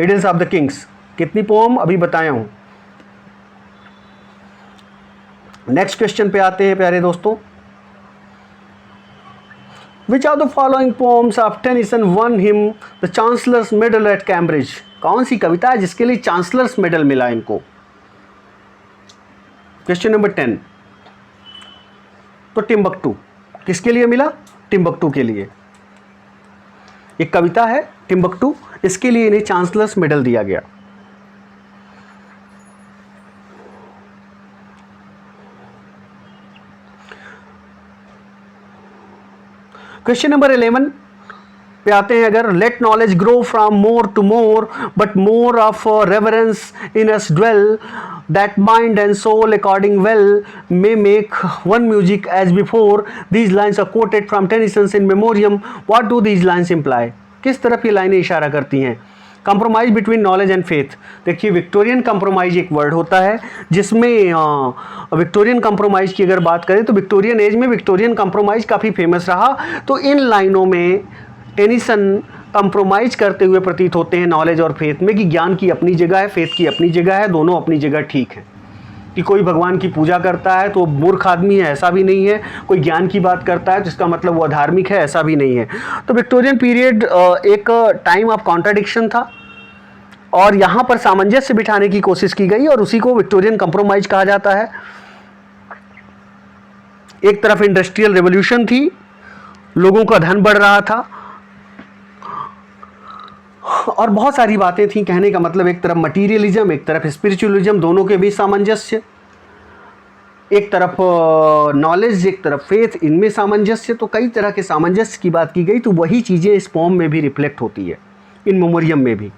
इडिल्स ऑफ द किंग्स। कितनी पोम? अभी बताया हूँ। नेक्स्ट क्वेश्चन पे आते हैं प्यारे दोस्तों। Which of the following poems of Tennyson won him the Chancellor's Medal at Cambridge? कौन सी कविता है जिसके लिए चांसलर्स मेडल मिला इनको? क्वेश्चन नंबर 10, तो टिम्बकटू किसके लिए मिला? टिम्बकटू के लिए। एक कविता है टिम्बकटू, इसके लिए इन्हें चांसलर्स मेडल दिया गया। क्वेश्चन नंबर 11 पे आते हैं अगर। Let knowledge grow from more to more but more of reverence in us dwell that mind and soul according well may make one music as before. These lines are quoted from Tennyson's In Memoriam. What do these lines imply? किस तरफ ये लाइनें इशारा करती हैं? Compromise between knowledge and faith. देखिए, Victorian compromise एक word होता है जिसमें विक्टोरियन कंप्रोमाइज की अगर बात करें तो विक्टोरियन एज में विक्टोरियन कंप्रोमाइज काफ़ी फेमस रहा। तो इन लाइनों में टेनिसन कंप्रोमाइज करते हुए प्रतीत होते हैं नॉलेज और फेथ में, कि ज्ञान की अपनी जगह है, फेथ की अपनी जगह है, दोनों अपनी जगह ठीक है। कि कोई भगवान की पूजा करता है तो मूर्ख आदमी है, ऐसा भी नहीं है। कोई ज्ञान की बात करता है तो इसका मतलब वो धार्मिक है, ऐसा भी नहीं है। तो विक्टोरियन पीरियड एक टाइम ऑफ कॉन्ट्राडिक्शन था और यहाँ पर सामंजस्य बिठाने की कोशिश की गई और उसी को विक्टोरियन कंप्रोमाइज कहा जाता है। एक तरफ इंडस्ट्रियल रेवोल्यूशन थी, लोगों का धन बढ़ रहा था और बहुत सारी बातें थी। कहने का मतलब एक तरफ मटीरियलिज्म, एक तरफ स्पिरिचुअलिज्म, दोनों के बीच सामंजस्य। एक तरफ नॉलेज, एक तरफ फेथ, इनमें सामंजस्य। तो कई तरह के सामंजस्य की बात की गई। तो वही चीज़ें इस पोम में भी रिफ्लेक्ट होती है, इन मेमोरियम में भी,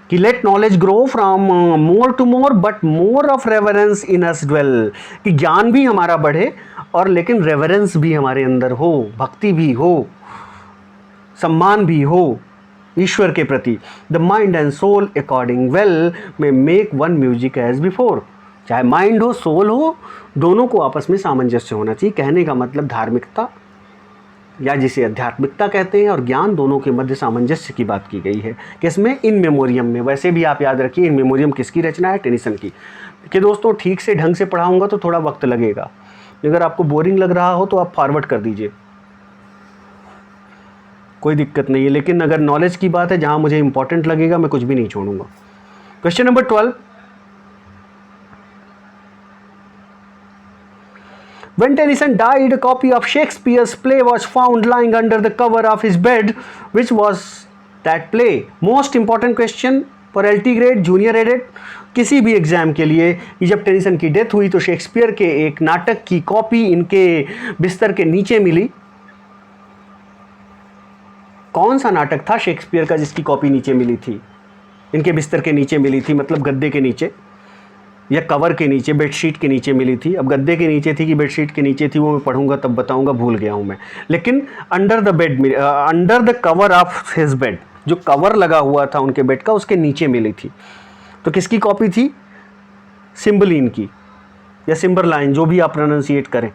कि let knowledge grow from more to more but more of reverence in us dwell. कि ज्ञान भी हमारा बढ़े और लेकिन रेवरेंस भी हमारे अंदर हो, भक्ति भी हो, सम्मान भी हो ईश्वर के प्रति। The mind and soul according well may make one music as before. चाहे माइंड हो, सोल हो, दोनों को आपस में सामंजस्य होना चाहिए। कहने का मतलब धार्मिकता या जिसे आध्यात्मिकता कहते हैं और ज्ञान, दोनों के मध्य सामंजस्य की बात की गई है। किसमें? इन मेमोरियम में। वैसे भी आप याद रखिए, इन मेमोरियम किसकी रचना है? टेनिसन की। कि दोस्तों ठीक से ढंग से पढ़ाऊंगा तो थोड़ा वक्त लगेगा। अगर आपको बोरिंग लग रहा हो तो आप फॉरवर्ड कर दीजिए, कोई दिक्कत नहीं है। लेकिन अगर नॉलेज की बात है, जहां मुझे इंपॉर्टेंट लगेगा, मैं कुछ भी नहीं छोड़ूंगा। Question number 12, When Tennyson died, a copy of Shakespeare's play was found lying under the cover of his bed. Which was that play? Most important question for LT grade, junior edit, किसी भी exam के लिए कि जब Tennyson की death हुई तो Shakespeare के एक नाटक की कॉपी इनके बिस्तर के नीचे मिली। कौन सा नाटक था शेक्सपियर का जिसकी कॉपी नीचे मिली थी? इनके बिस्तर के नीचे मिली थी, मतलब गद्दे के नीचे या कवर के नीचे, बेडशीट के नीचे मिली थी। अब गद्दे के नीचे थी कि बेडशीट के नीचे थी वो मैं पढ़ूंगा तब बताऊंगा, भूल गया हूं मैं। लेकिन under the bed, under the cover of his bed, जो कवर लगा हुआ था उनके बेड का, उसके नीचे मिली थी। तो किसकी कॉपी थी? सिम्बलिन की या सिम्बरलाइन, जो भी आप प्रोनाउंसिएट करें,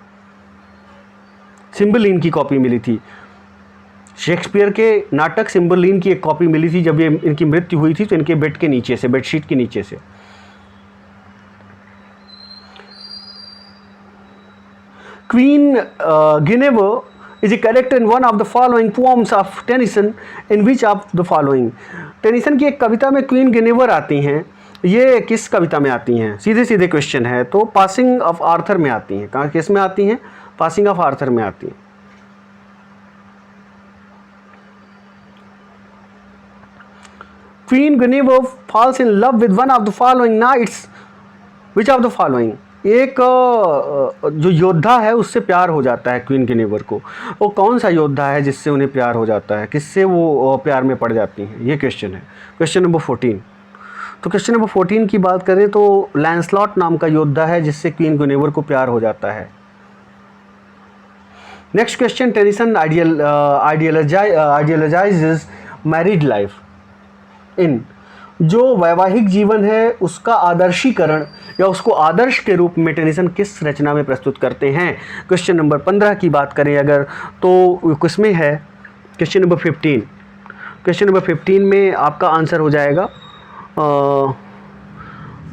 सिम्बलिन की कॉपी मिली थी। शेक्सपियर के नाटक सिम्बरलिन की एक कॉपी मिली थी जब ये इनकी मृत्यु हुई थी, तो इनके बेड के नीचे से, बेडशीट के नीचे से। Queen Guinevere is a character in one of the following poems of Tennyson, in which of the following. Tennyson की एक कविता में क्वीन गिनेवर आती हैं, ये किस कविता में आती हैं? सीधे सीधे क्वेश्चन है। तो पासिंग ऑफ आर्थर में आती हैं। कहाँ, किस में आती हैं? पासिंग ऑफ आर्थर में आती हैं। Queen Guinevere falls in love with one of the following knights, which of the following. एक जो योद्धा है उससे प्यार हो जाता है क्वीन गुइनेवर को। वो कौन सा योद्धा है जिससे उन्हें प्यार हो जाता है? किससे वो प्यार में पड़ जाती हैं? ये क्वेश्चन है, क्वेश्चन नंबर 14। तो क्वेश्चन नंबर 14 की बात करें तो लैंसलॉट नाम का योद्धा है जिससे क्वीन गुइनेवर को प्यार हो जाता है। Next question, Tennyson idealizes married life in. जो वैवाहिक जीवन है उसका आदर्शीकरण या उसको आदर्श के रूप में टेनिसन किस रचना में प्रस्तुत करते हैं? क्वेश्चन नंबर 15 की बात करें अगर तो किसमें है? Question number 15। क्वेश्चन नंबर 15 में आपका आंसर हो जाएगा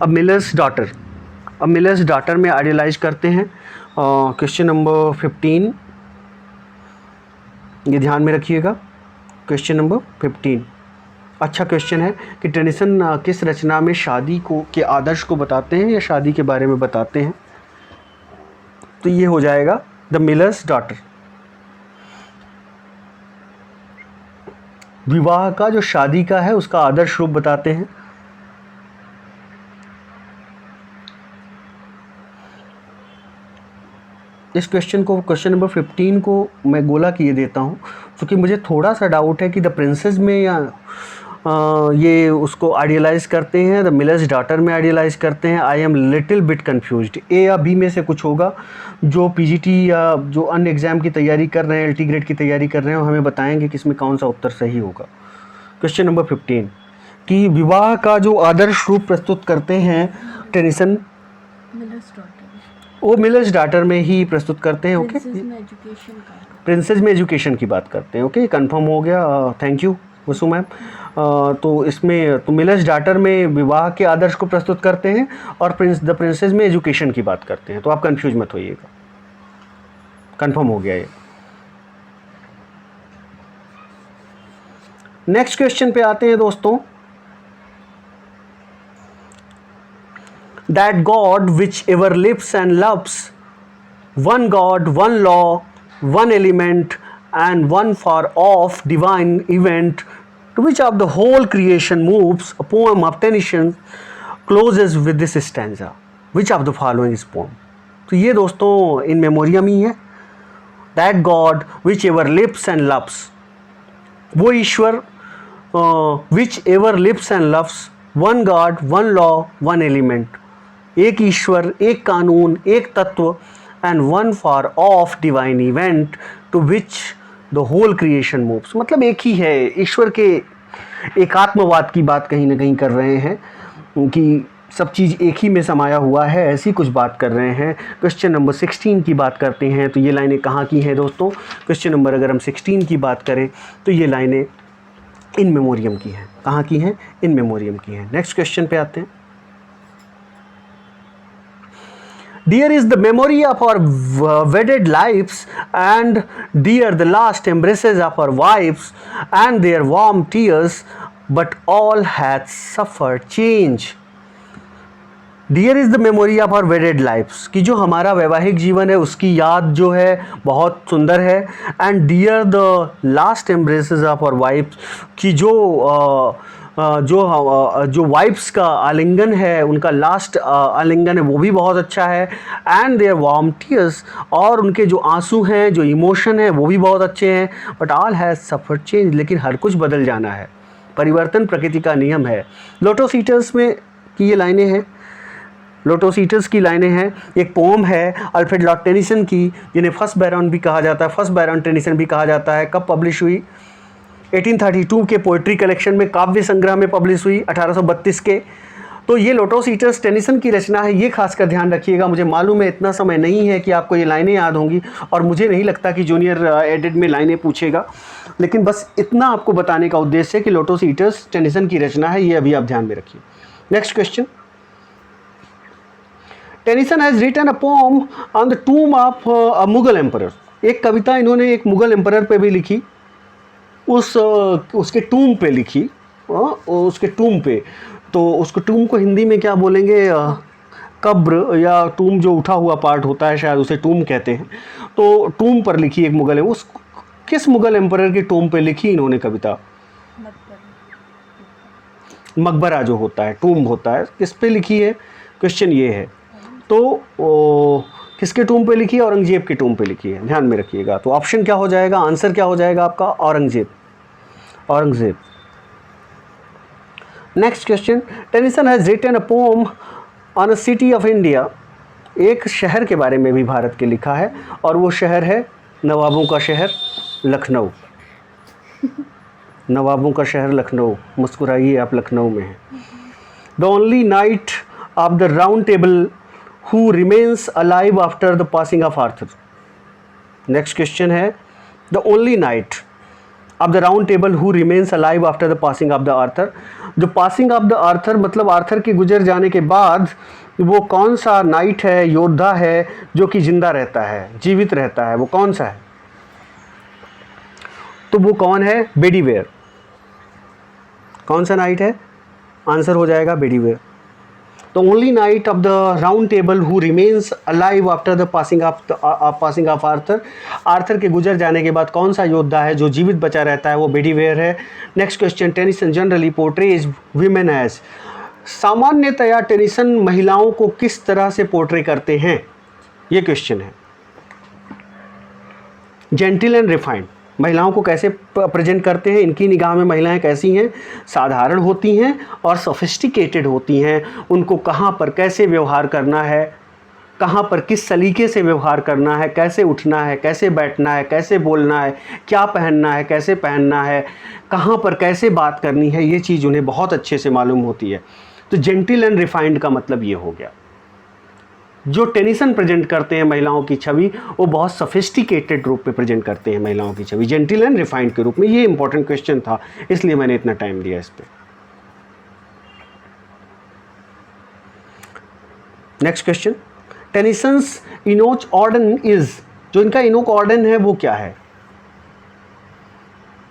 अब मिलर्स डॉटर। अब मिलर्स डॉटर में आइडियलाइज करते हैं। क्वेश्चन नंबर 15 ये ध्यान में रखिएगा। क्वेश्चन नंबर 15 अच्छा क्वेश्चन है कि टेनिसन किस रचना में शादी को के आदर्श को बताते हैं या शादी के बारे में बताते हैं? तो ये हो जाएगा द मिलर्स डॉटर। विवाह का जो शादी का है उसका आदर्श रूप बताते हैं। इस क्वेश्चन को, क्वेश्चन नंबर 15 को मैं गोला किए देता हूँ क्योंकि मुझे थोड़ा सा डाउट है कि द प्रिंसेस में या ये उसको आइडियलाइज़ करते हैं, द मिलर्स डॉटर में आइडियलाइज़ करते हैं। I am little bit confused. A या बी में से कुछ होगा। जो पीजीटी या जो अन्य एग्ज़ाम की तैयारी कर रहे हैं, एलटी ग्रेड की तैयारी कर रहे हैं, वो हमें बताएंगे कि इसमें कौन सा उत्तर सही होगा। क्वेश्चन नंबर 15 कि विवाह का जो आदर्श रूप प्रस्तुत करते हैं टेनिसन, वो मिलर्स डॉटर में ही प्रस्तुत करते हैं। ओके, प्रिंसेस में एजुकेशन की बात करते हैं। ओके, कंफर्म हो गया। Thank you Vasu ma'am. तो इसमें तो मिलर्स डॉटर में विवाह के आदर्श को प्रस्तुत करते हैं और द प्रिंसेस में एजुकेशन की बात करते हैं। तो आप कंफ्यूज मत होइएगा, कंफर्म हो गया ये। नेक्स्ट क्वेश्चन पे आते हैं दोस्तों। That God which ever lives and loves, one God, one law, one element, and one far off divine event, to which of the whole creation moves, a poem of Tennyson closes with this stanza. Which of the following is poem? तो ये दोस्तों इन memoriam ही है। That God which ever lives and loves, वो ईश्वर which ever lives and loves, one God, one law, one element, एक ईश्वर, एक कानून, एक तत्व, and one far off divine event to which the whole creation moves. मतलब एक ही है। ईश्वर के एकात्मवाद की बात कहीं ना कहीं कर रहे हैं कि सब चीज़ एक ही में समाया हुआ है, ऐसी कुछ बात कर रहे हैं। क्वेश्चन नंबर 16 की बात करते हैं तो ये लाइनें कहाँ की हैं दोस्तों? क्वेश्चन नंबर अगर हम 16 की बात करें तो ये लाइनें इन मेमोरियम की हैं। कहाँ की हैं? इन मेमोरियम की हैं। नेक्स्ट क्वेश्चन पे आते हैं। Dear is the memory of our wedded lives, and dear the last embraces of our wives and their warm tears, but all hath suffered change. Dear is the memory of our wedded lives, कि जो हमारा वैवाहिक जीवन है उसकी याद जो है बहुत सुंदर है। And dear the last embraces of our wives, कि जो वाइफ्स का आलिंगन है, उनका लास्ट आलिंगन है वो भी बहुत अच्छा है। एंड देयर वार्म टीयर्स, और उनके जो आंसू हैं, जो इमोशन है वो भी बहुत अच्छे हैं। But all has suffered change, लेकिन हर कुछ बदल जाना है। परिवर्तन प्रकृति का नियम है। लोटस ईटर्स में की ये लाइनें हैं। लोटस ईटर्स की लाइनें हैं। एक पोम है अल्फ्रेड लॉर्ड टेनिसन की, जिन्हें फर्स्ट बैरन भी कहा जाता है, फर्स्ट बैरन टेनिसन भी कहा जाता है। कब पब्लिश हुई? 1832 के पोइट्री कलेक्शन में, काव्य संग्रह में पब्लिश हुई 1832 के। तो ये लोटस ईटर्स टेनिसन की रचना है, ये खासकर ध्यान रखिएगा। मुझे मालूम है इतना समय नहीं है कि आपको ये लाइनें याद होंगी, और मुझे नहीं लगता कि जूनियर एडिट में लाइनें पूछेगा, लेकिन बस इतना आपको बताने का उद्देश्य है कि लोटस ईटर्स टेनिसन की रचना है, ये अभी आप ध्यान में रखिए। Next question, Tennyson has written a poem on the tomb of a Mughal emperor. एक कविता इन्होंने एक मुगल एम्परर पे भी लिखी, उसके टूम पे लिखी, उसके टूम पे। तो उसको टूम को हिंदी में क्या बोलेंगे, कब्र या टूम जो उठा हुआ पार्ट होता है, शायद उसे टूम कहते हैं। तो टूम पर लिखी एक मुगल है, उस किस मुगल एम्परर के टूम पे लिखी इन्होंने कविता? मकबरा जो होता है, टूम होता है, किस पे लिखी है, क्वेश्चन ये है। तो किसके टूम पे लिखी है? औरंगजेब के टूम पे लिखी है, ध्यान में रखिएगा। तो ऑप्शन क्या हो जाएगा, आंसर क्या हो जाएगा आपका? Aurangzeb, Aurangzeb. Next question, Tennyson has written a poem on a city of India. एक शहर के बारे में भी भारत के लिखा है, और वो शहर है नवाबों का शहर लखनऊ। नवाबों का शहर लखनऊ, मुस्कुराइए आप लखनऊ में हैं। The only knight of the round table who remains alive after the passing of Arthur. Next question है, the only knight of the round table who remains alive after the passing of the Arthur. जो passing of the Arthur मतलब Arthur के गुजर जाने के बाद वो कौन सा नाइट है, योद्धा है, जो कि जिंदा रहता है, जीवित रहता है, वो कौन सा है? तो वो कौन है? बेडीवेयर। कौन सा नाइट है? आंसर हो जाएगा Bedivere. The only knight of the round table who remains alive after the passing of Arthur. Arthur के गुजर जाने के बाद कौन सा योद्धा है जो जीवित बचा रहता है? वो बेडीवेयर है। Next question, Tennyson generally portrays women as. सामान्यतया टेनिसन महिलाओं को किस तरह से पोर्ट्रे करते हैं, ये क्वेश्चन है। जेंटिल एंड रिफाइंड, महिलाओं को कैसे प्रेजेंट करते हैं? इनकी निगाह में महिलाएं कैसी हैं? साधारण होती हैं और सोफिस्टिकेटेड होती हैं। उनको कहाँ पर कैसे व्यवहार करना है, कहाँ पर किस सलीके से व्यवहार करना है, कैसे उठना है, कैसे बैठना है, कैसे बोलना है, क्या पहनना है, कैसे पहनना है, कहाँ पर कैसे बात करनी है, ये चीज़ उन्हें बहुत अच्छे से मालूम होती है। तो जेंटिल एंड रिफाइंड का मतलब ये हो गया। जो टेनिसन प्रेजेंट करते हैं महिलाओं की छवि, वो बहुत सोफिस्टिकेटेड रूप में प्रेजेंट करते हैं महिलाओं की छवि, जेंटिल एंड रिफाइंड के रूप में। ये इंपॉर्टेंट क्वेश्चन था, इसलिए मैंने इतना टाइम दिया इस पे। Next question, Tennyson's Enoch Arden is. जो इनका इनोक ऑर्डन है वो क्या है?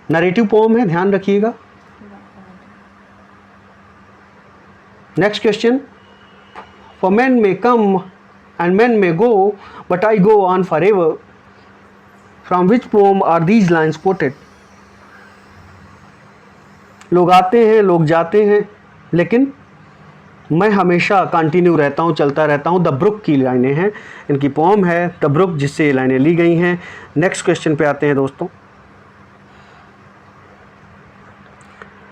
नरेटिव पोम है, ध्यान रखिएगा। Next question, for men may come and men may go, but I go on forever. From which poem are these lines quoted? लोग आते हैं, लोग जाते हैं, लेकिन मैं हमेशा कंटिन्यू रहता हूँ, चलता रहता हूँ। द ब्रुक की लाइनें हैं, इनकी पोम है द ब्रुक, जिससे ये लाइनें ली गई हैं। नेक्स्ट क्वेश्चन पे आते हैं दोस्तों।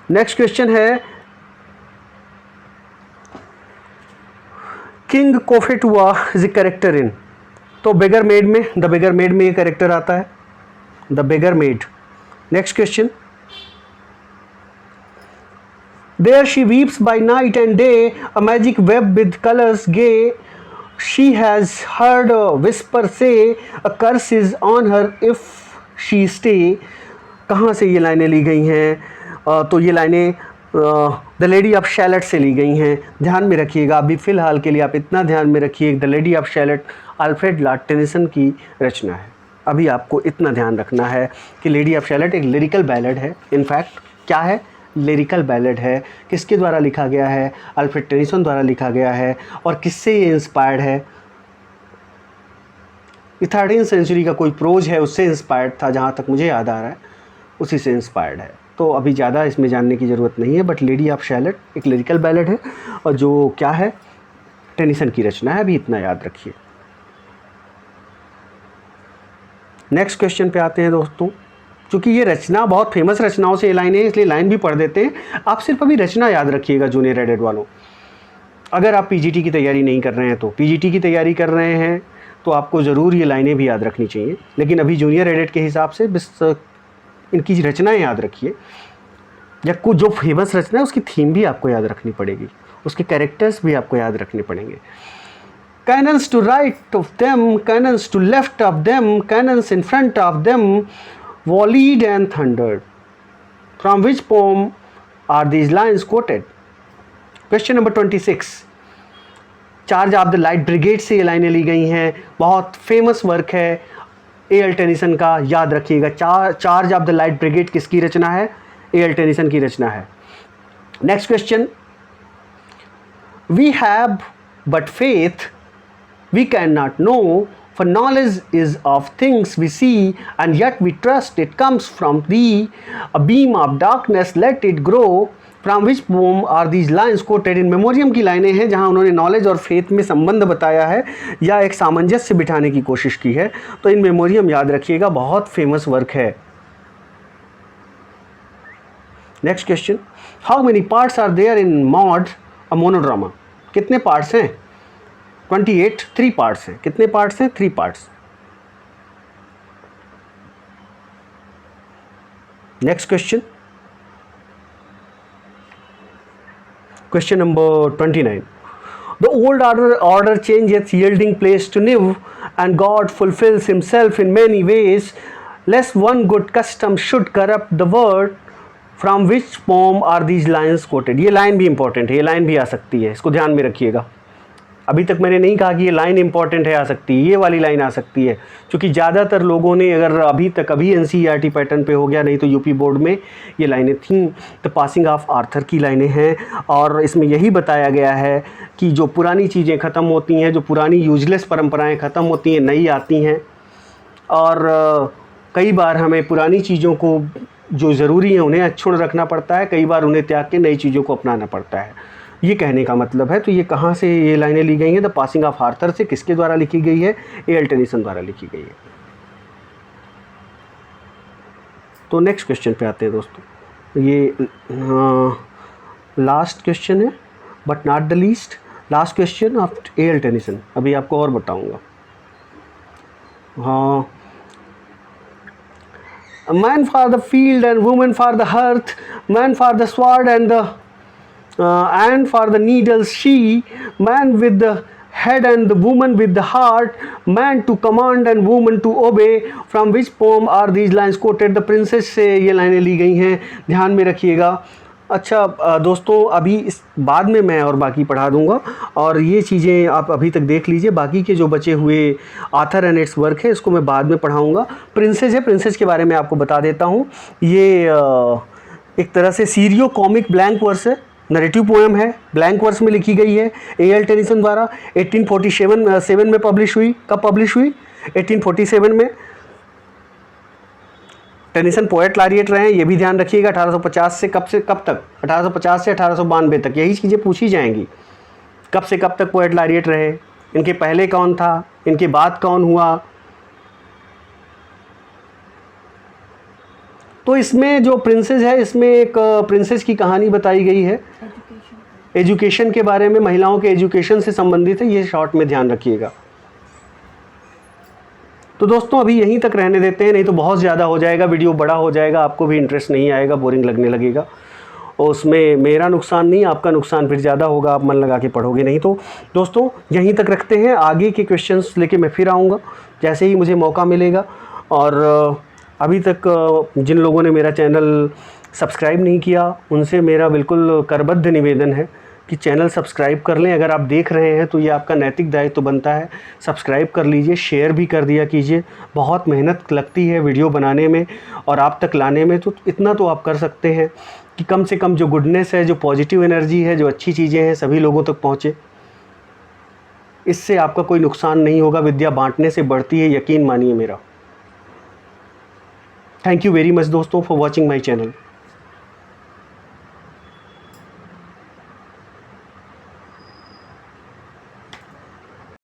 नेक्स्ट क्वेश्चन है, king Cophetua is a character in. तो बेगर मेड में, द बेगर मेड में ये कैरेक्टर आता है, the beggar maid. Next question, there she weeps by night and day, a magic web with colours gay, she has heard whisper say, a curse is on her if she stay. कहाँ से ये लाइनें ली गई हैं? तो ये लाइनें द लेडी ऑफ शैलेट से ली गई हैं, ध्यान में रखिएगा। अभी फ़िलहाल के लिए आप इतना ध्यान में रखिए, the lady of chalet Alfred Lord Tennyson की रचना है। अभी आपको इतना ध्यान रखना है कि लेडी ऑफ शैलेट एक लिरिकल बैलेड है। इनफैक्ट क्या है? लिरिकल बैलेड है। किसके द्वारा लिखा गया है? अल्फ्रेड टेनिसन द्वारा लिखा गया है। और किससे ये इंस्पायर्ड है? 13वीं सेंचुरी का कोई प्रोज है, उससे इंस्पायर्ड था, जहाँ तक मुझे याद आ रहा है उसी से इंस्पायर्ड है। तो अभी ज़्यादा इसमें जानने की ज़रूरत नहीं है, बट लेडी ऑफ शैलेट एक लिरिकल बैलेड है, और जो क्या है, टेनिसन की रचना है। अभी इतना याद रखिए। नेक्स्ट क्वेश्चन पे आते हैं दोस्तों। चूँकि ये रचना बहुत फेमस रचनाओं से ये लाइन है, इसलिए लाइन भी पढ़ देते हैं। आप सिर्फ अभी रचना याद रखिएगा जूनियर एडेड वालों। अगर आप पीजीटी की तैयारी नहीं कर रहे हैं, तो पीजीटी की तैयारी कर रहे हैं तो आपको ज़रूर ये लाइनें भी याद रखनी चाहिए। लेकिन अभी जूनियर एडेड के हिसाब से बस इनकी रचनाएं याद रखिए, या कुछ जो फेमस रचना है उसकी थीम भी आपको याद रखनी पड़ेगी। उसके कैरेक्टर्स भी आपको याद रखने पड़ेंगे। Cannons to right of them, cannons to left of them, cannons in front of them, volleyed and thundered. From which poem are these lines quoted? Question number 26. Charge of the Light Brigade से ये लाइनें ली गई हैं, बहुत famous work है A L. Tennyson का, याद रखिएगा। Charge of the Light Brigade किसकी रचना है? ए.एल. टेनिसन की रचना है। Next question, we have but faith we cannot know, for knowledge is of things we see, and yet we trust it comes from thee. A beam of darkness let it grow. From which poem are these lines quoted? In memoriam की लाइनें हैं जहां उन्होंने knowledge और faith में संबंध बताया है या एक सामंजस्य बिठाने की कोशिश की है। तो इन मेमोरियम याद रखिएगा, बहुत फेमस वर्क है। Next question, how many parts are there in Maud a monodrama? कितने पार्ट्स हैं? 28, 3 पार्ट्स हैं। कितने पार्ट्स हैं? 3 parts. Next question, question number 29. The old order changes, yielding place to new, and God fulfills himself in many ways, lest one good custom should corrupt the word. From which poem are these lines quoted? ये line भी important है, ये line भी आ सकती है, इसको ध्यान में रखिएगा। अभी तक मैंने नहीं कहा कि ये लाइन इंपॉर्टेंट है, आ सकती है, ये वाली लाइन आ सकती है, क्योंकि ज़्यादातर लोगों ने अगर अभी एनसीईआरटी पैटर्न पे हो गया, नहीं तो यूपी बोर्ड में ये लाइनें थीं। तो पासिंग ऑफ आर्थर की लाइनें हैं, और इसमें यही बताया गया है कि जो पुरानी चीज़ें ख़त्म होती हैं, जो पुरानी यूजलेस परंपराएं ख़त्म होती हैं, नई आती हैं, और कई बार हमें पुरानी चीज़ों को जो ज़रूरी है उन्हें अक्षुण्ण रखना पड़ता है, कई बार उन्हें त्याग के नई चीज़ों को अपनाना पड़ता है। ये कहने का मतलब है। तो ये कहाँ से ये लाइनें ली गई हैं? द पासिंग ऑफ आर्थर से। किसके द्वारा लिखी गई है? ए.एल. टेनिसन द्वारा लिखी गई है। तो नेक्स्ट क्वेश्चन पे आते हैं दोस्तों। ये लास्ट क्वेश्चन है, but not the least, last question of AL. Tennyson. अभी आपको और बताऊंगा। हाँ, man for the field and women for the hearth, man for the sword and for the needles she, man with the head and the woman with the heart, man to command and woman to obey. From which poem are these lines quoted? The Princess से ये लाइनें ली गई हैं, ध्यान में रखिएगा। अच्छा दोस्तों, अभी इस बाद में मैं और बाकी पढ़ा दूंगा, और ये चीज़ें आप अभी तक देख लीजिए। बाकी के जो बचे हुए आर्थर एंड इट्स वर्क है, इसको मैं बाद में पढ़ाऊँगा। प्रिंसेस है, प्रिंसेस के बारे में आपको बता देता हूँ। ये एक तरह से सीरियो कॉमिक ब्लैंक वर्स है, नरेटिव पोएम है, ब्लैंक वर्स में लिखी गई है ए.एल. टेनिसन द्वारा। 1847 में पब्लिश हुई। कब पब्लिश हुई? 1847 में। टेनिसन पोएट लॉरिएट रहे हैं, ये भी ध्यान रखिएगा। 1850 से कब तक? 1850 से 1892 तक, यही चीज़ें पूछी जाएंगी। कब से कब तक पोएट लॉरिएट रहे, इनके पहले कौन था, इनके बाद कौन हुआ। तो इसमें जो प्रिंसेस है, इसमें एक प्रिंसेस की कहानी बताई गई है, एजुकेशन के बारे में, महिलाओं के एजुकेशन से संबंधित है। ये शॉर्ट में ध्यान रखिएगा। तो दोस्तों अभी यहीं तक रहने देते हैं, नहीं तो बहुत ज़्यादा हो जाएगा, वीडियो बड़ा हो जाएगा, आपको भी इंटरेस्ट नहीं आएगा, बोरिंग लगने लगेगा, और उसमें मेरा नुकसान नहीं, आपका नुकसान फिर ज़्यादा होगा, आप मन लगा के पढ़ोगे नहीं। तो दोस्तों यहीं तक रखते हैं, आगे के क्वेश्चंस लेके मैं फिर आऊँगा जैसे ही मुझे मौका मिलेगा। और अभी तक जिन लोगों ने मेरा चैनल सब्सक्राइब नहीं किया, उनसे मेरा बिल्कुल करबद्ध निवेदन है कि चैनल सब्सक्राइब कर लें। अगर आप देख रहे हैं तो ये आपका नैतिक दायित्व तो बनता है, सब्सक्राइब कर लीजिए, शेयर भी कर दिया कीजिए। बहुत मेहनत लगती है वीडियो बनाने में और आप तक लाने में, तो इतना तो आप कर सकते हैं कि कम से कम जो गुडनेस है, जो पॉजिटिव एनर्जी है, जो अच्छी चीज़ें हैं, सभी लोगों तक पहुँचे। इससे आपका कोई नुकसान नहीं होगा, विद्या बांटने से बढ़ती है, यकीन मानिए मेरा। थैंक यू वेरी मच दोस्तों फॉर वॉचिंग माई चैनल।